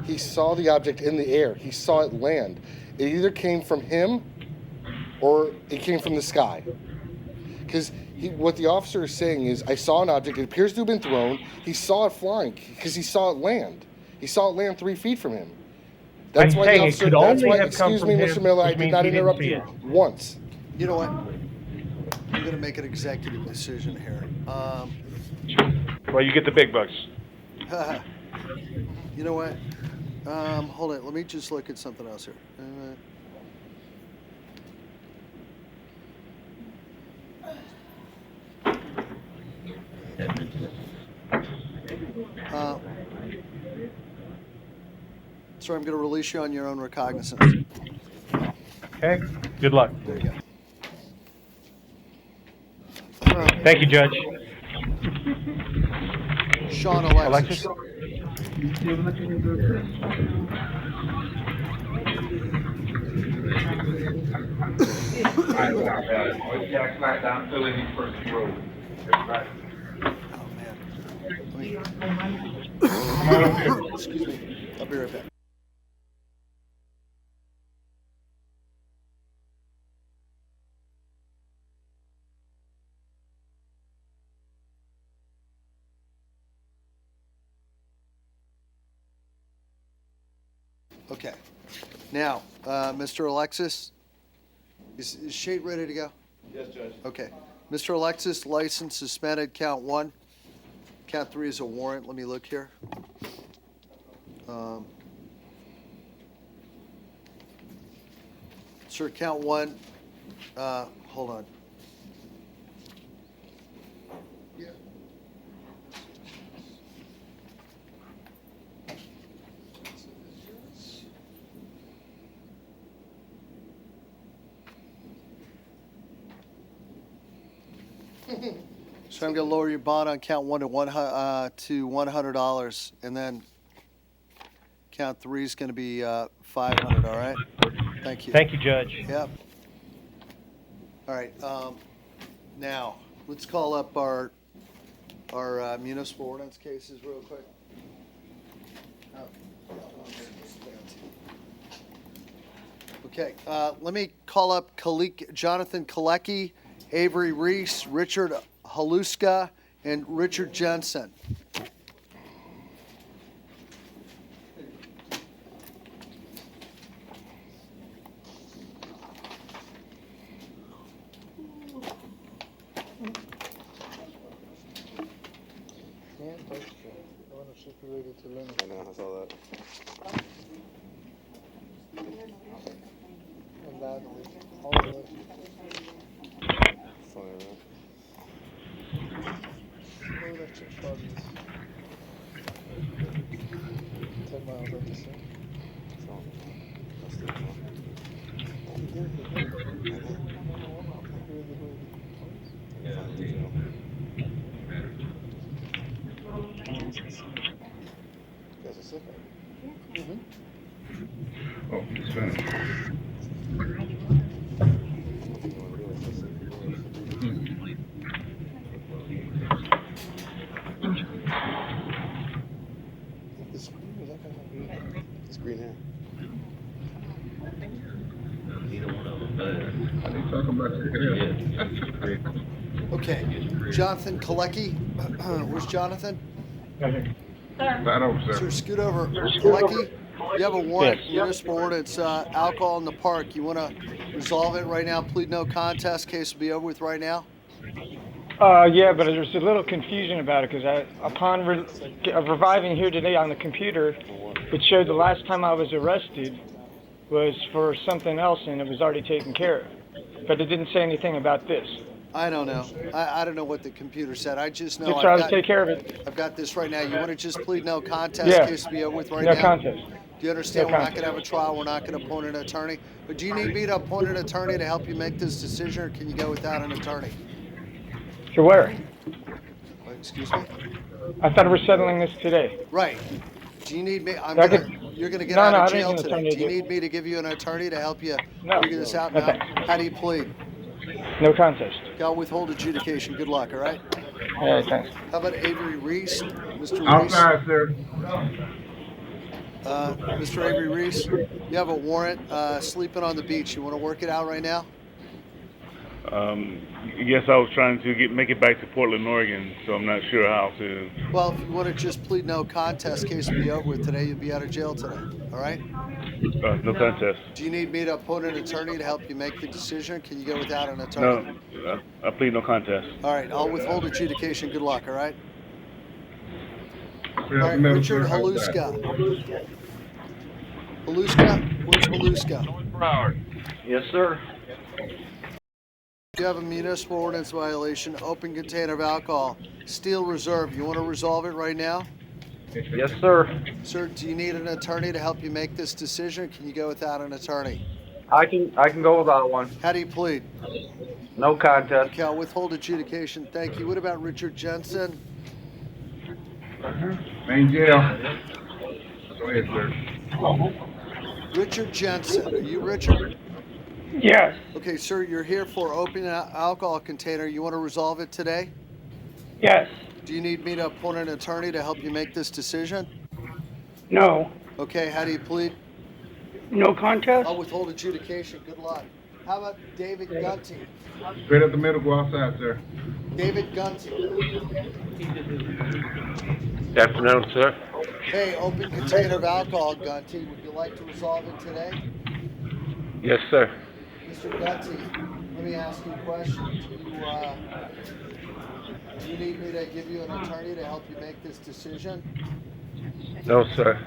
He saw the object in the air. He saw it land. It either came from him or it came from the sky. Because what the officer is saying is, I saw an object. It appears to have been thrown. He saw it flying because he saw it land. He saw it land 3 feet from him. That's why the officer. That's why. Excuse me, Mr. Miller. I did not interrupt you once. You know what? I'm going to make an executive decision here. Well, you get the big bucks. You know what? Hold on. Let me just look at something else here. So I'm going to release you on your own recognizance. Okay. Good luck. There you go. Thank you, Judge. Sean Alexis. Excuse me. I'll be right back. Okay. Now, Mr. Alexis, is Shade ready to go? Yes, Judge. Okay. Mr. Alexis, license suspended, count 1. Count 3 is a warrant. Let me look here. Sir, count one. Hold on. So I'm going to lower your bond on count one to $100, and then count three is going to be 500. All right. Thank you. Thank you, Judge. Yep. All right. Now let's call up our municipal ordinance cases real quick. Okay. Let me call up Jonathan Kalecki, Avery Reese, Richard Haluska, and Richard Jensen. I know, I saw that. Funny, right? So, that's the Guys are sick. Oh, it's finished. It's green hair. Are they talking about your hair? Okay. Jonathan Kalecki. Where's Jonathan? Right over, Sir, sir. scoot over. Kalecki, you have a warrant, municipal ordinance, alcohol in the park. You want to resolve it right now? Plead no contest. Case will be over with right now. Yeah, but there's a little confusion about it because upon reviving here today on the computer, it showed the last time I was arrested was for something else and it was already taken care of. But it didn't say anything about this. I don't know. I don't know what the computer said. I just know Just try to take care of it. I've got this right now. You want to just plead no contest? Yeah. Case will be over with right No now. contest. Do you understand No we're not going contest. to have a trial? We're not going to appoint an attorney. But do you need me to appoint an attorney to help you make this decision, or can you go without an attorney? To where? Excuse me? I thought we were settling this today. Right. Do you need me? You're going to get No, out no, of I don't jail need an today. attorney Do you to- need me to give you an attorney to help you No. figure this out? No, No. thanks. How do you plead? No contest. I'll withhold adjudication. Good luck, all right? All right, thanks. How about Avery Reese? Mr. Reese? Outside, sir. Mr. Avery Reese, you have a warrant sleeping on the beach. You want to work it out right now? Yes, I was trying to make it back to Portland, Oregon, so I'm not sure how to. Well, if you want to just plead no contest, case will be over with today. You'll be out of jail today, all right? No contest. Do you need me to appoint an attorney to help you make the decision? Can you go without an attorney? No, I plead no contest. All right, I'll withhold adjudication. Good luck, all right? All All right, Richard Haluska. Haluska? Where's Haluska? Yes, sir. You have a municipal ordinance violation, open container of alcohol, steel reserve. You want to resolve it right now? Yes, sir. Sir, do you need an attorney to help you make this decision? Can you go without an attorney? I can go without one. How do you plead? No contest. Okay, I'll withhold adjudication. Thank you. What about Richard Jensen? Main jail. Go ahead, sir. Richard Jensen. Are you Richard? Yes. Okay, sir, you're here for open alcohol container. You want to resolve it today? Yes. Do you need me to appoint an attorney to help you make this decision? No. Okay, how do you plead? No contest? I'll withhold adjudication. Good luck. How about David Gunty? Straight up the middle, go outside, sir. David Gunty. Good afternoon, sir. Hey, open container of alcohol, Gunty. Would you like to resolve it today? Yes, sir. Mr. Gunty, let me ask you a question. Do you need me to give you an attorney to help you make this decision? No, sir.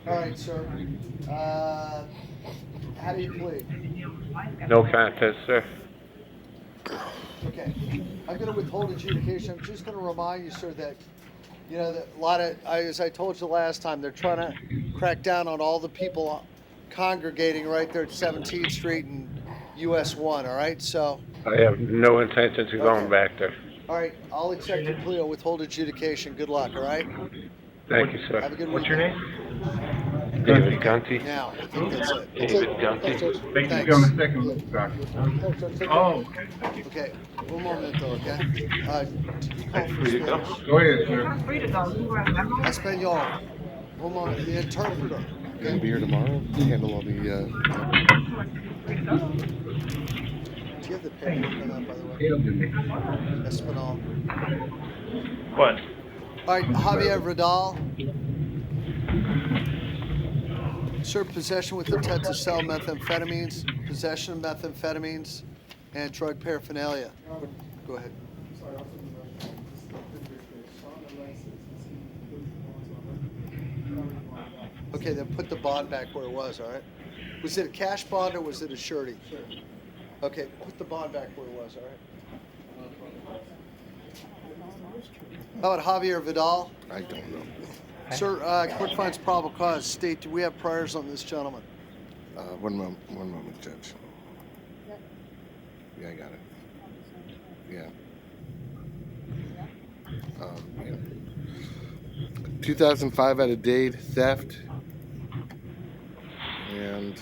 All right, sir. How do you plead? No contest, sir. Okay. I'm going to withhold adjudication. I'm just going to remind you, sir, that, you know, that a lot of, as I told you last time, they're trying to crack down on all the people congregating right there at 17th Street and US 1, all right? So, I have no intention to going Okay. back there. all right, I'll accept your plea. I'll withhold adjudication. Good luck, all right? Thank you, sir. Have a good What's your weekend. name? David Gunty. Now, I think that's it. David Thanks, Judge. Gunty. Thank you Thanks. on the second look, doctor. Thanks, Judge. Take care. Oh, okay. Okay, one momento, okay? Did you call for Free to go. Spanish? Go ahead, sir. Free to go. You were at Espanol. One moment, the interpreter. You gonna be here tomorrow to handle all the, Do you have the paperwork on that, by the way? Espanol. What? All right, Javier Vidal. Sir, possession with intent to sell methamphetamines, possession of methamphetamines, and drug paraphernalia. Go ahead. Okay, then put the bond back where it was, all right? Was it a cash bond or was it a surety? Okay, put the bond back where it was, all right? How about Javier Vidal? I don't know. Sir, court finds probable cause. State, do we have priors on this gentleman? One moment, Judge. Yeah, I got it. Yeah. Yeah. 2005 out of date, theft, and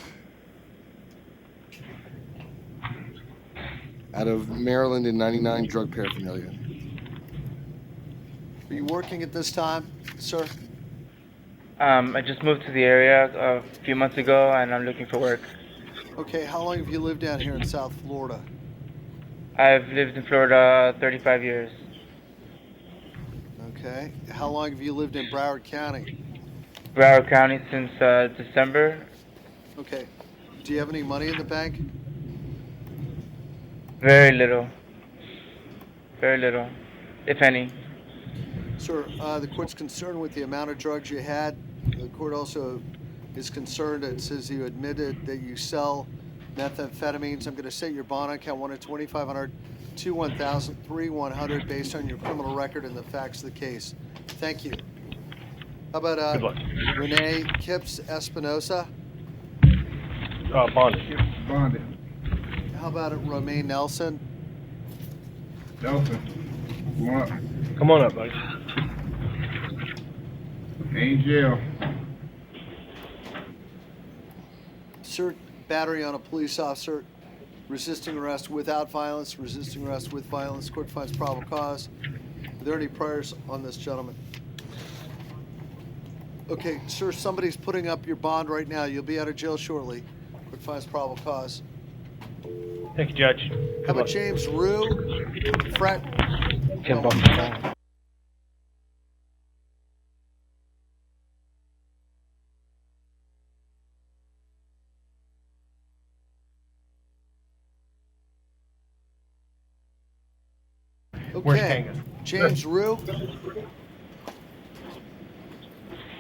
out of Maryland in 99, drug paraphernalia. Are you working at this time, sir? I just moved to the area a few months ago, and I'm looking for work. Okay, how long have you lived down here in South Florida? I've lived in Florida 35 years. Okay. How long have you lived in Broward County? Broward County since December. Okay. Do you have any money in the bank? Very little. Very little, if any. Sir, the court's concerned with the amount of drugs you had. The court also is concerned, it says you admitted that you sell methamphetamines. I'm going to set your bond on count 1 at $2,500, 2 $1,000, 3 $100 based on your criminal record and the facts of the case. Thank you. How Good about luck. Renee Kipps Espinosa? Bonded. Bonded. How about Romaine Nelson? Nelson. Come on up. Come on up, buddy. Ain't jail. Sir, battery on a police officer, resisting arrest without violence, resisting arrest with violence. Court finds probable cause. Are there any priors on this gentleman? Okay, sir, somebody's putting up your bond right now. You'll be out of jail shortly. Court finds probable cause. Thank you, Judge. How Good about luck. James Rue? Fret. Where's Okay, Kanga? James Rue.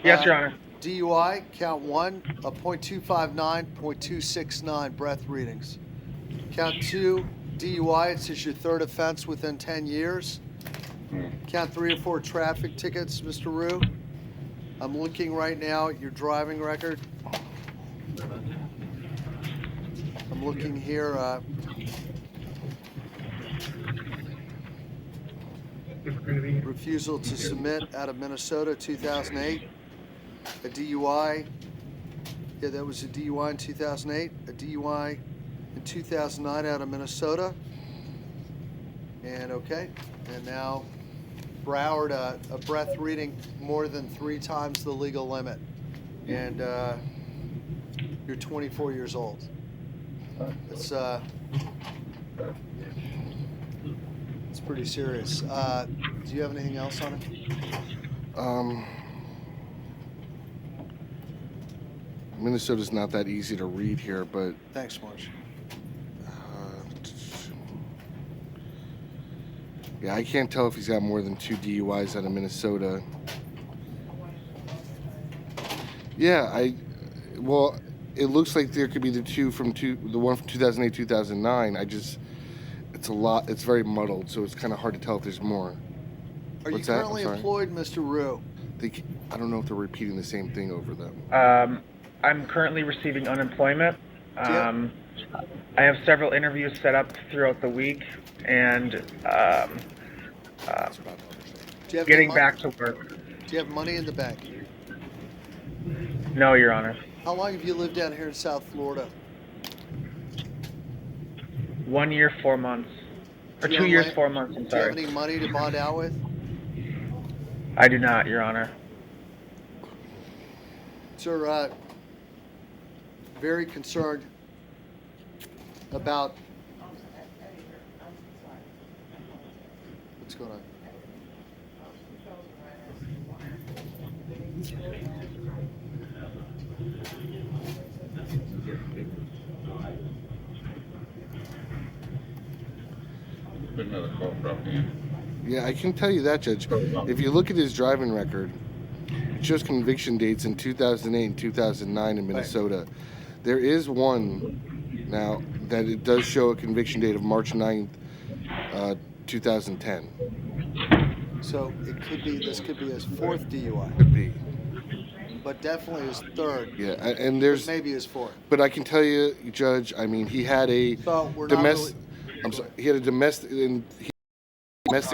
Yes, Your Honor. DUI, count 1, a .259, .269 breath readings. Count 2, DUI, it says your third offense within 10 years. Count 3 or 4 traffic tickets, Mr. Rue. I'm looking right now at your driving record. I'm looking here, refusal to submit out of Minnesota, 2008. A DUI, yeah, that was a DUI in 2008. A DUI in 2009 out of Minnesota. And okay, and now Broward, a breath reading more than 3 times the legal limit. And you're 24 years old. It's pretty serious. Do you have anything else on it? Minnesota's not that easy to read here, but Thanks, Marsh. yeah, I can't tell if he's got more than 2 DUIs out of Minnesota. Yeah, well, it looks like there could be the one from 2008, 2009. It's a lot. It's very muddled, so it's kind of hard to tell if there's more. Are you What's that? I'm currently sorry. employed, Mr. Rue? I don't know if they're repeating the same thing over them. I'm currently receiving unemployment. Yeah. I have several interviews set up throughout the week, and Do you have getting any back to work. Do you have money in the bank? No, Your Honor. How long have you lived down here in South Florida? 1 year, 4 months. Or Do you 2 own years, land? 4 months, I'm Do you have sorry. any money to bond out with? I do not, Your Honor. Sir, very concerned about what's going on. Another call from him. Yeah, I can tell you that, Judge. If you look at his driving record, it shows conviction dates in 2008 and 2009 in Minnesota. There is one now that it does show a conviction date of March 9th, 2010. So this could be his fourth DUI. Could be. But definitely his third. Yeah, and there's maybe his fourth. But I can tell you, Judge, I mean, he had a So we're not domestic. really- I'm sorry. He had a domestic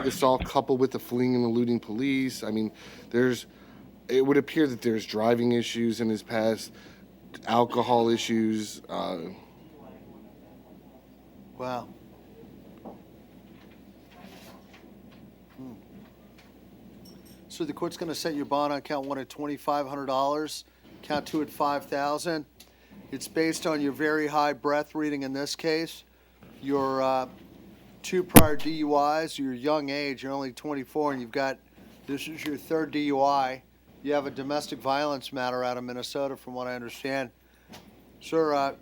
assault coupled with the fleeing and eluding police. I mean, it would appear that there's driving issues in his past, alcohol issues. Wow. So the court's going to set your bond on count 1 at $2,500, count 2 at $5,000. It's based on your very high breath reading in this case, your 2 prior DUIs, your young age, you're only 24, and this is your third DUI. You have a domestic violence matter out of Minnesota, from what I understand. Sir, I'm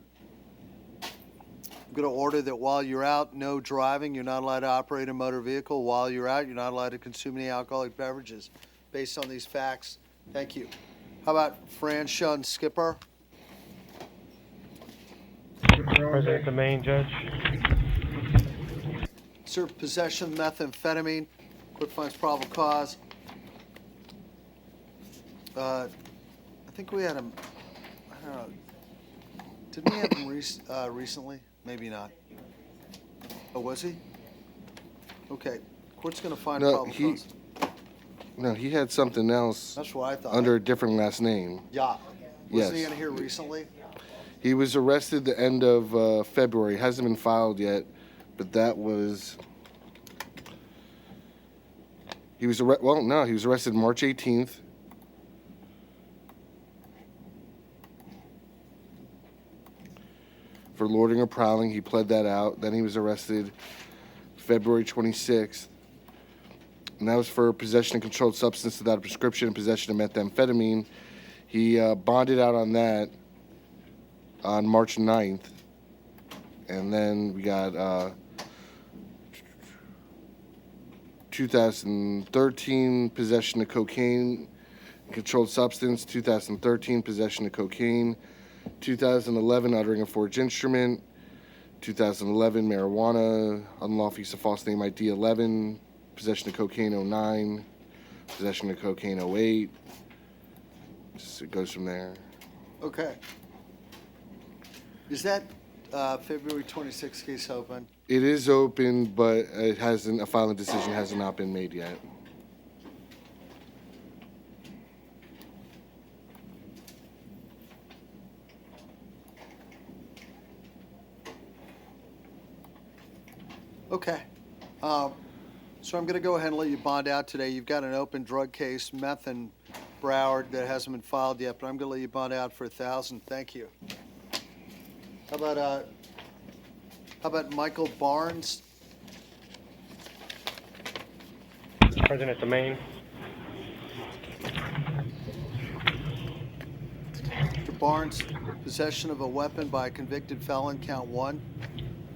going to order that while you're out, no driving. You're not allowed to operate a motor vehicle. While you're out, you're not allowed to consume any alcoholic beverages. Based on these facts, thank you. How about Fran Shun Skipper? President, the main judge. Sir, possession of methamphetamine. Court finds probable cause. I think we had him, I don't know. Didn't we have him recently? Maybe not. Oh, was he? Okay. Court's going to find probable cause. No, he had something else. That's what I thought. Under a different last name. Yeah. Yes. Wasn't he in here recently? He was arrested the end of February. Hasn't been filed yet, but that was. He was arrested March 18th. For loitering or prowling. He pled that out. Then he was arrested February 26th. And that was for possession of controlled substance without a prescription and possession of methamphetamine. He bonded out on that on March 9th. And then we got 2013 possession of cocaine, controlled substance, 2013 possession of cocaine, 2011 uttering a forged instrument, 2011 marijuana, unlawful use of false name ID 11, possession of cocaine 09, possession of cocaine 08. Just, it goes from there. Okay. Is that February 26th case open? It is open, but it hasn't. A filing decision has not been made yet. Okay. So I'm going to go ahead and let you bond out today. You've got an open drug case, meth and Broward, that hasn't been filed yet, but I'm going to let you bond out for $1,000. Thank you. How about Michael Barnes? President, the main. Mr. Barnes, possession of a weapon by a convicted felon, count 1,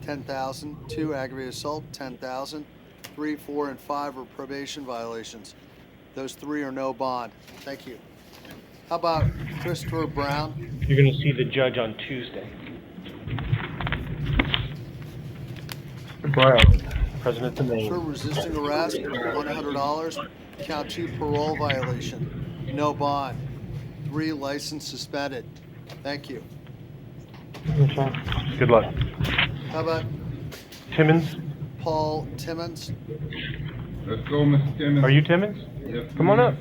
10,000. 2, aggravated assault, 10,000. 3, 4, and 5 are probation violations. Those 3 are no bond. Thank you. How about Christopher Brown? You're going to see the judge on Tuesday. President For Domingue. resisting arrest, $100. Count 2, parole violation. No bond. 3, license suspended. Thank you. Good luck. How about Timmons? Paul Timmons? Let's go, Mr. Timmons. Are you Timmons? Yes, Come on up.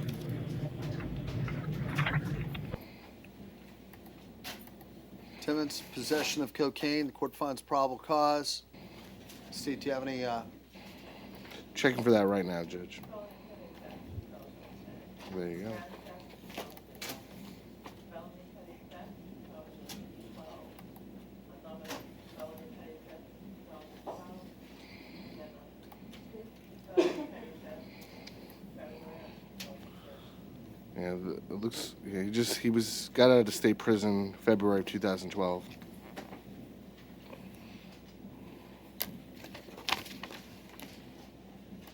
Timmons, possession of cocaine. The court finds probable cause. Steve, do you have any, Checking for that right now, Judge. There you go. Yeah, it looks. Yeah, he was got out of the state prison February of 2012.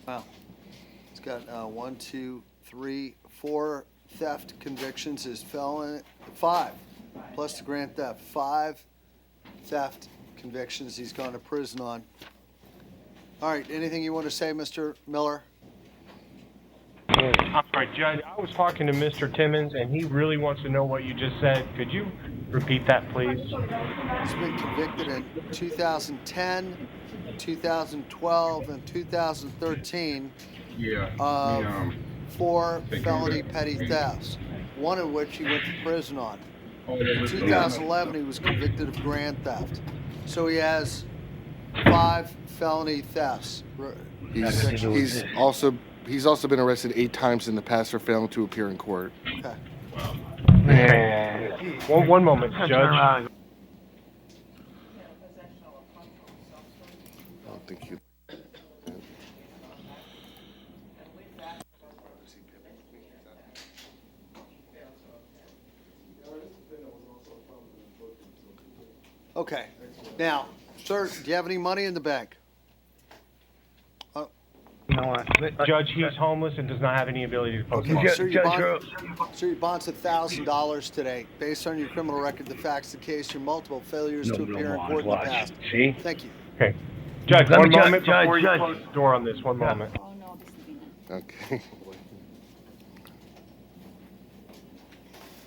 wow. He's got 1, 2, 3, 4 theft convictions. His felon, 5, plus the grand theft. 5 theft convictions he's gone to prison on. All right, anything you want to say, Mr. Miller? All right, Judge, I was talking to Mr. Timmons, and he really wants to know what you just said. Could you repeat that, please? He's been convicted in 2010, 2012, and 2013 Yeah. of 4 take felony care of petty that. thefts, one of which he went to prison on. Oh, In 2011, he was convicted of grand theft. So he has 5 felony thefts. He's also been arrested 8 times in the past for failing to appear in court. Okay. Okay. One moment, Judge. I don't think you. Okay. Now, sir, do you have any money in the bank? Judge, he's homeless and does not have any ability to post bond. Sir, your bond's $1,000 today. Based on your criminal record, the facts of the case, your multiple failures to appear in court in the past. See? Thank you. Okay. Judge, Let one me moment judge, before you judge. close the door on this. One moment. Okay.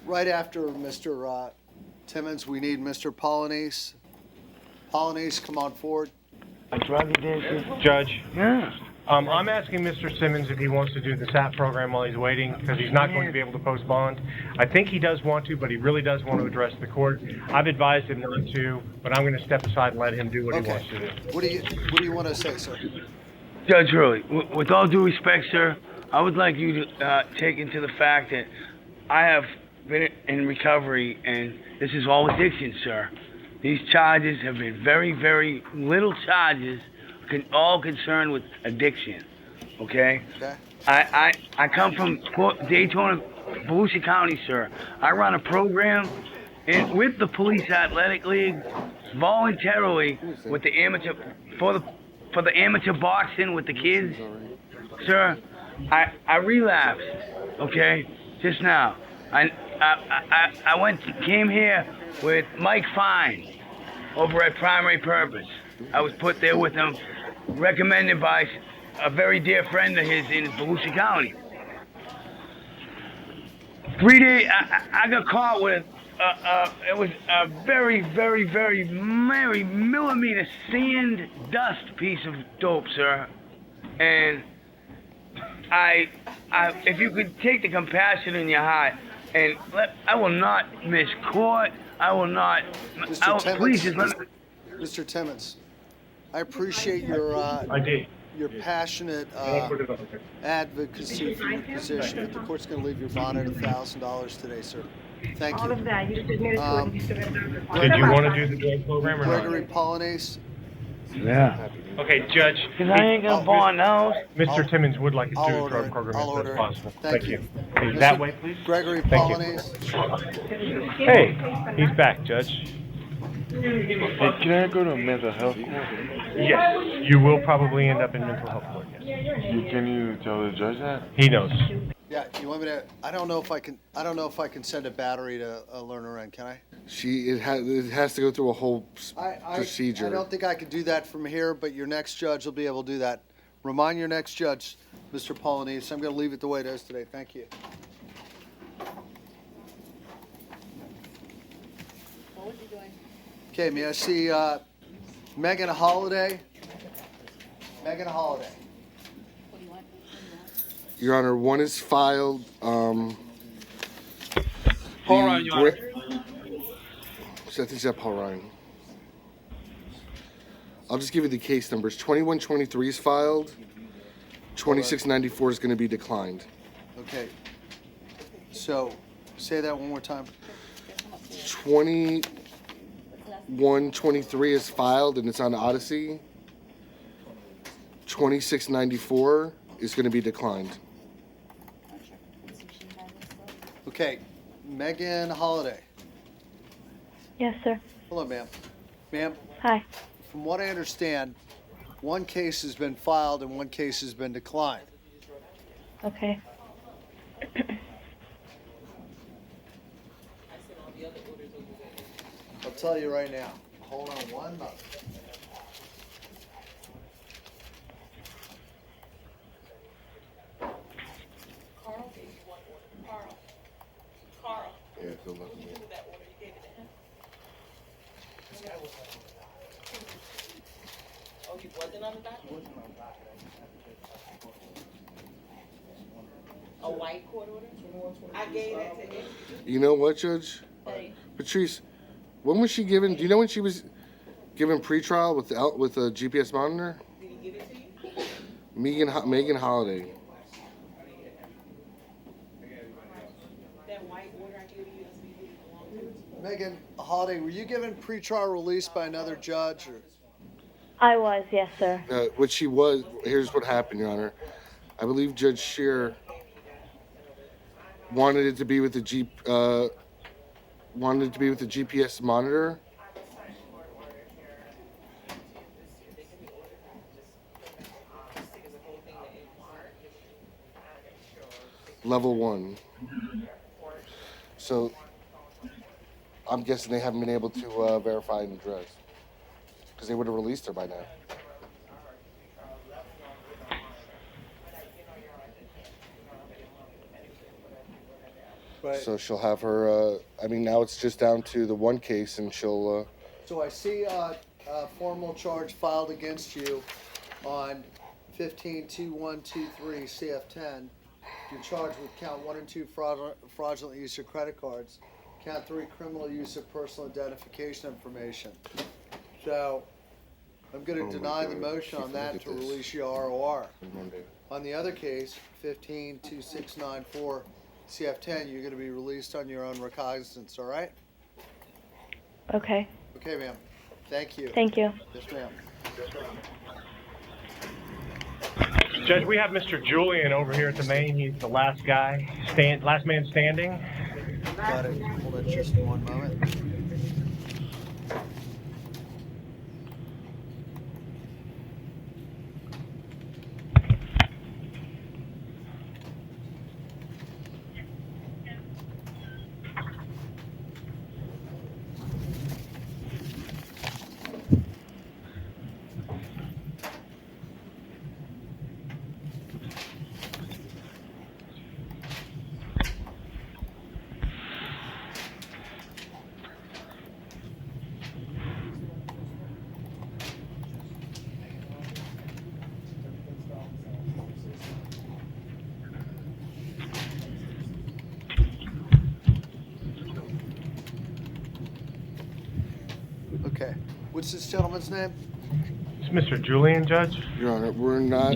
Right after Mr. Timmons, we need Mr. Polanese. Polanese, come on forward. Judge, Yeah. I'm asking Mr. Simmons if he wants to do the SAP program while he's waiting, because he's not going to be able to post bond. I think he does want to, but he really does want to address the court. I've advised him not to, but I'm going to step aside and let him do what he wants to do. What do you want to say, sir? Judge Hurley, with all due respect, sir, I would like you to take into the fact that I have been in recovery, and this is all addiction, sir. These charges have been very, very little charges, all concerned with addiction. Okay? Okay. I come from Daytona, Volusia County, sir. I run a program with the Police Athletic League, voluntarily with the amateur for the amateur boxing with the kids, sir. I relapsed, okay, just now. I came here with Mike Fine over at Primary Purpose. I was put there with him, recommended by a very dear friend of his in Volusia County. 3 days, I got caught with it was a very, very, very millimeter sand dust piece of dope, sir. And I if you could take the compassion in your heart, and I will not miss court. I will not. Please just let me. Mr. Timmons, I appreciate your your passionate advocacy for your position, but the court's going to leave your bond at $1,000 today, sir. Thank All you. of that, you just admitted to it. You still got to Did you want to do the joint program or not? Gregory Polanese. Yeah. Okay, Judge. Because I ain't gonna bond those. Mr. Timmons would like to do I'll the order drug it. program I'll as soon order as it. possible. Thank you. Hey, that way, please. Gregory Thank you. Polanese. Hey, he's back, Judge. Hey, can I go to mental health court? Yes, you will probably end up in mental health court, yes. Can you tell the judge that? He knows. Yeah, you want me to? I don't know if I can send a battery to a learner in. Can I? It has to go through a whole procedure. I don't think I could do that from here, but your next judge will be able to do that. Remind your next judge, Mr. Polanese. I'm going to leave it the way it is today. Thank you. What was he doing? Okay, may I see Megan Holiday? Megan Holiday. What do you want? Your Honor, one is filed. Hold on, Your Honor. I think it's Paul Ryan. I'll just give you the case numbers. 2123 is filed. 2694 is going to be declined. Okay. So, say that one more time. 2123 is filed and it's on Odyssey. 2694 is going to be declined. Okay, Megan Holiday. Yes, sir. Hello, ma'am. Ma'am, Hi. from what I understand, one case has been filed and one case has been declined. Okay. I'll tell you right now. Hold on one moment. Yeah, good luck. Oh, he wasn't on the document? A white court order? I gave that to him. You know what, Judge? Patrice, when was she given? Do you know when she was given pretrial with a GPS monitor? Did he give it to you? Megan Holiday. That white order I gave you, that's what it belonged to. Megan Holiday, were you given pretrial release by another judge? Or? I was, yes, sir. What she was, here's what happened, Your Honor. I believe Judge Scheer wanted it to be with the GPS monitor. Level 1. So I'm guessing they haven't been able to verify an address because they would have released her by now. But, So she'll have her. Now it's just down to the one case, and she'll. so I see a formal charge filed against you on 152123 CF10. You're charged with count 1 and 2 fraudulent use of credit cards. Count 3 criminal use of personal identification information. So I'm going to deny the motion on that to release your ROR. On the other case, 152694 CF10, you're going to be released on your own recognizance, all right? Okay. Okay, ma'am. Thank you. Thank you. Yes, ma'am. Judge, we have Mr. Julian over here at the main. He's the last guy, last man standing. Got it. Hold on just one moment. Okay. What's this gentleman's name? It's Mr. Julian, Judge. Your Honor,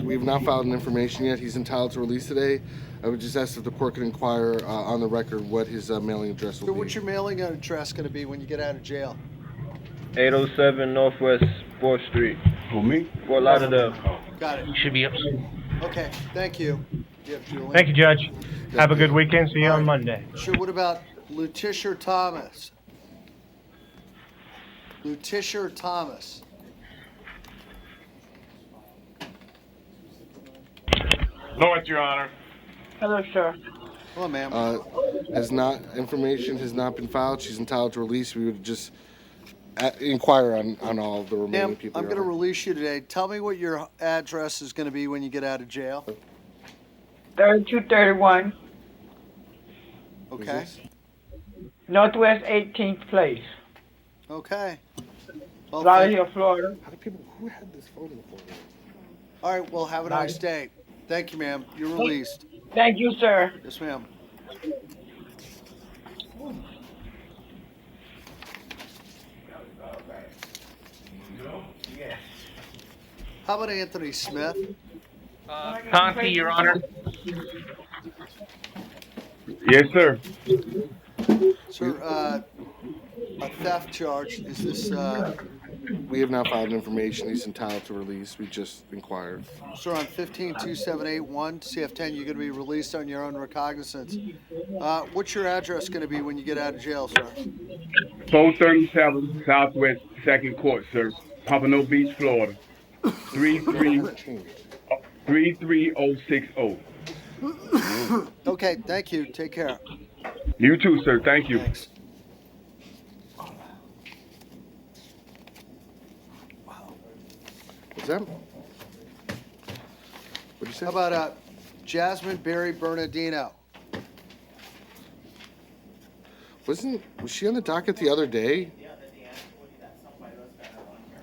we've not filed an information yet. He's entitled to release today. I would just ask if the court could inquire on the record what his mailing address will So be. what's your mailing address going to be when you get out of jail? 807 Northwest 4th Street. Who, me? Fort Lauderdale. Got it. You should be up soon. Okay. Thank you. Yep, Julian. Thank you, Judge. Have a good weekend. See you on Monday. Sure. What about Lutisher Thomas? Lutisher Thomas. North, Your Honor. Hello, sir. Hello, ma'am. information has not been filed, she's entitled to release. We would just inquire on all of the remaining Ma'am, people. I'm going to release you today. Tell me what your address is going to be when you get out of jail. 3231 Okay. Northwest 18th Place, Okay. Well, Lauderdale, Florida. Who had this phone before? All right. Well, have a nice day. Thank you, ma'am. You're released. Thank you, sir. Yes, ma'am. How about Anthony Smith? Conti, Your Honor. Yes, sir. Sir, a theft charge. Is this, We have not filed information. He's entitled to release. We just inquired. sir, on 152781 CF10, you're going to be released on your own recognizance. What's your address going to be when you get out of jail, sir? 437 Southwest 2nd Court, sir. Pompano Beach, Florida. 33060. Okay, thank you. Take care. You too, sir. Thank you. Thanks. What's that? What'd you say? How about Jasmine Berry Bernardino? Was she on the docket the other day?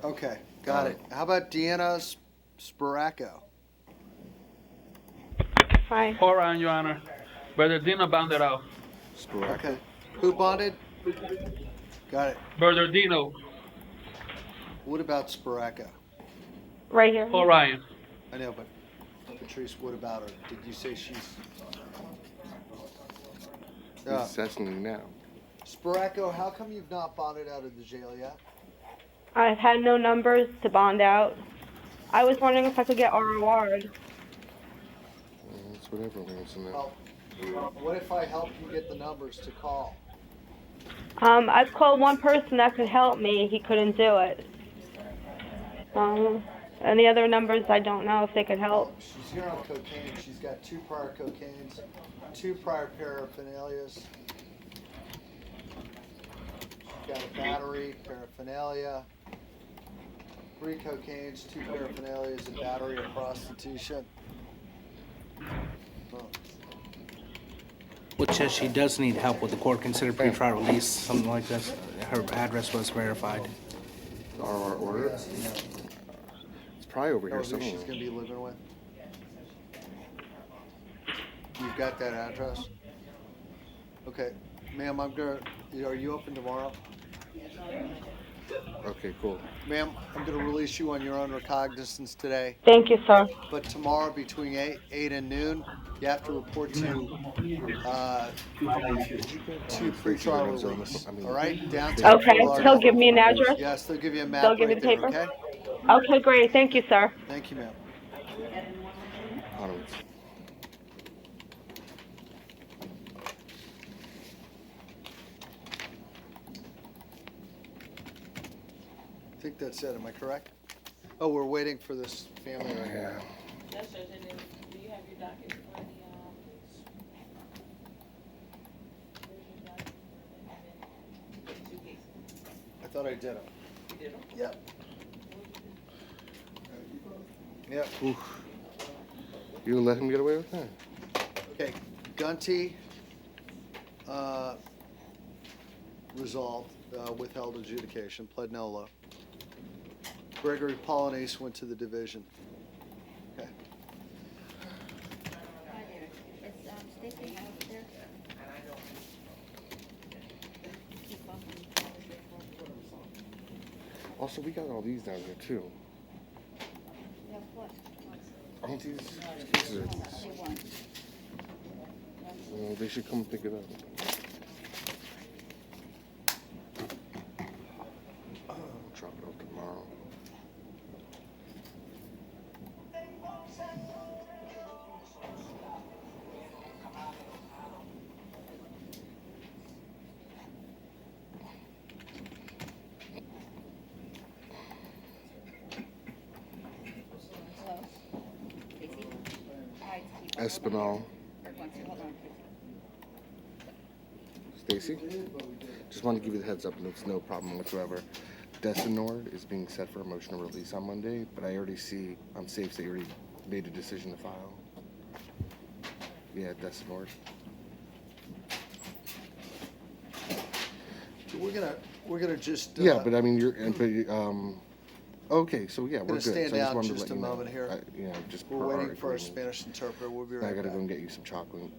Okay, got it. How about Deanna Sparaco? Hi. Hold on, Your Honor. Bernardino bonded out. Okay. Who bonded? Got it. Bernardino. What about Sparaco? Right here. Orion. I know, but Patrice, what about her? Did you say she's... He's assassinating now. Sparaco, how come you've not bonded out of the jail yet? I've had no numbers to bond out. I was wondering if I could get ROR'd. That's what everyone wants to know. Well, what if I help you get the numbers to call? I've called one person that could help me. He couldn't do it. And the other numbers, I don't know if they could help. She's here on cocaine. She's got 2 prior cocaines, 2 prior paraphernalias. She's got a battery, paraphernalia, 3 cocaines, 2 paraphernalias, a battery of prostitution. Oh. Which says she does need help with the court considered pretrial release, something like this. Her address was verified. Our order? It's probably over here Who somewhere. she's gonna be living with? You've got that address? Okay, ma'am, are you open tomorrow? Okay, cool. Ma'am, I'm gonna release you on your own recognizance today. Thank you, sir. But tomorrow between 8 and noon, you have to report to pretrial release. All right, downtown. Okay, he'll give me an address? Yes, they'll give you a map They'll give me right the there, paper? okay? Okay, great. Thank you, sir. Thank you, ma'am. Onwards. I think that's it, am I correct? Oh, we're waiting for this family right here. That's just, and then, do you have your docket for the, where's your docket? 2 cases. I thought I did them. You did them? Yep. Yep. Oof. You let him get away with that? Okay, Gunty, resolved, withheld adjudication, pled nolo. Gregory Polonese went to the division. Okay. Also, we got all these down here too. Aren't these cases are these? Well, they should come pick it up. Drop it off tomorrow. Espinal. Spacey. Just wanted to give you the heads up, and it's no problem whatsoever. Desinord is being set for a motion to release on Monday, but I already see on Safe that you already made a decision to file. Yeah, Desinord. We're gonna just. Yeah, but I mean, okay, so yeah, we're Gonna good. stand So I down wanted to just let a you know. moment here. Just We're per our waiting for a agreement. Spanish interpreter. We'll be I right gotta back. go and get you some chocolate.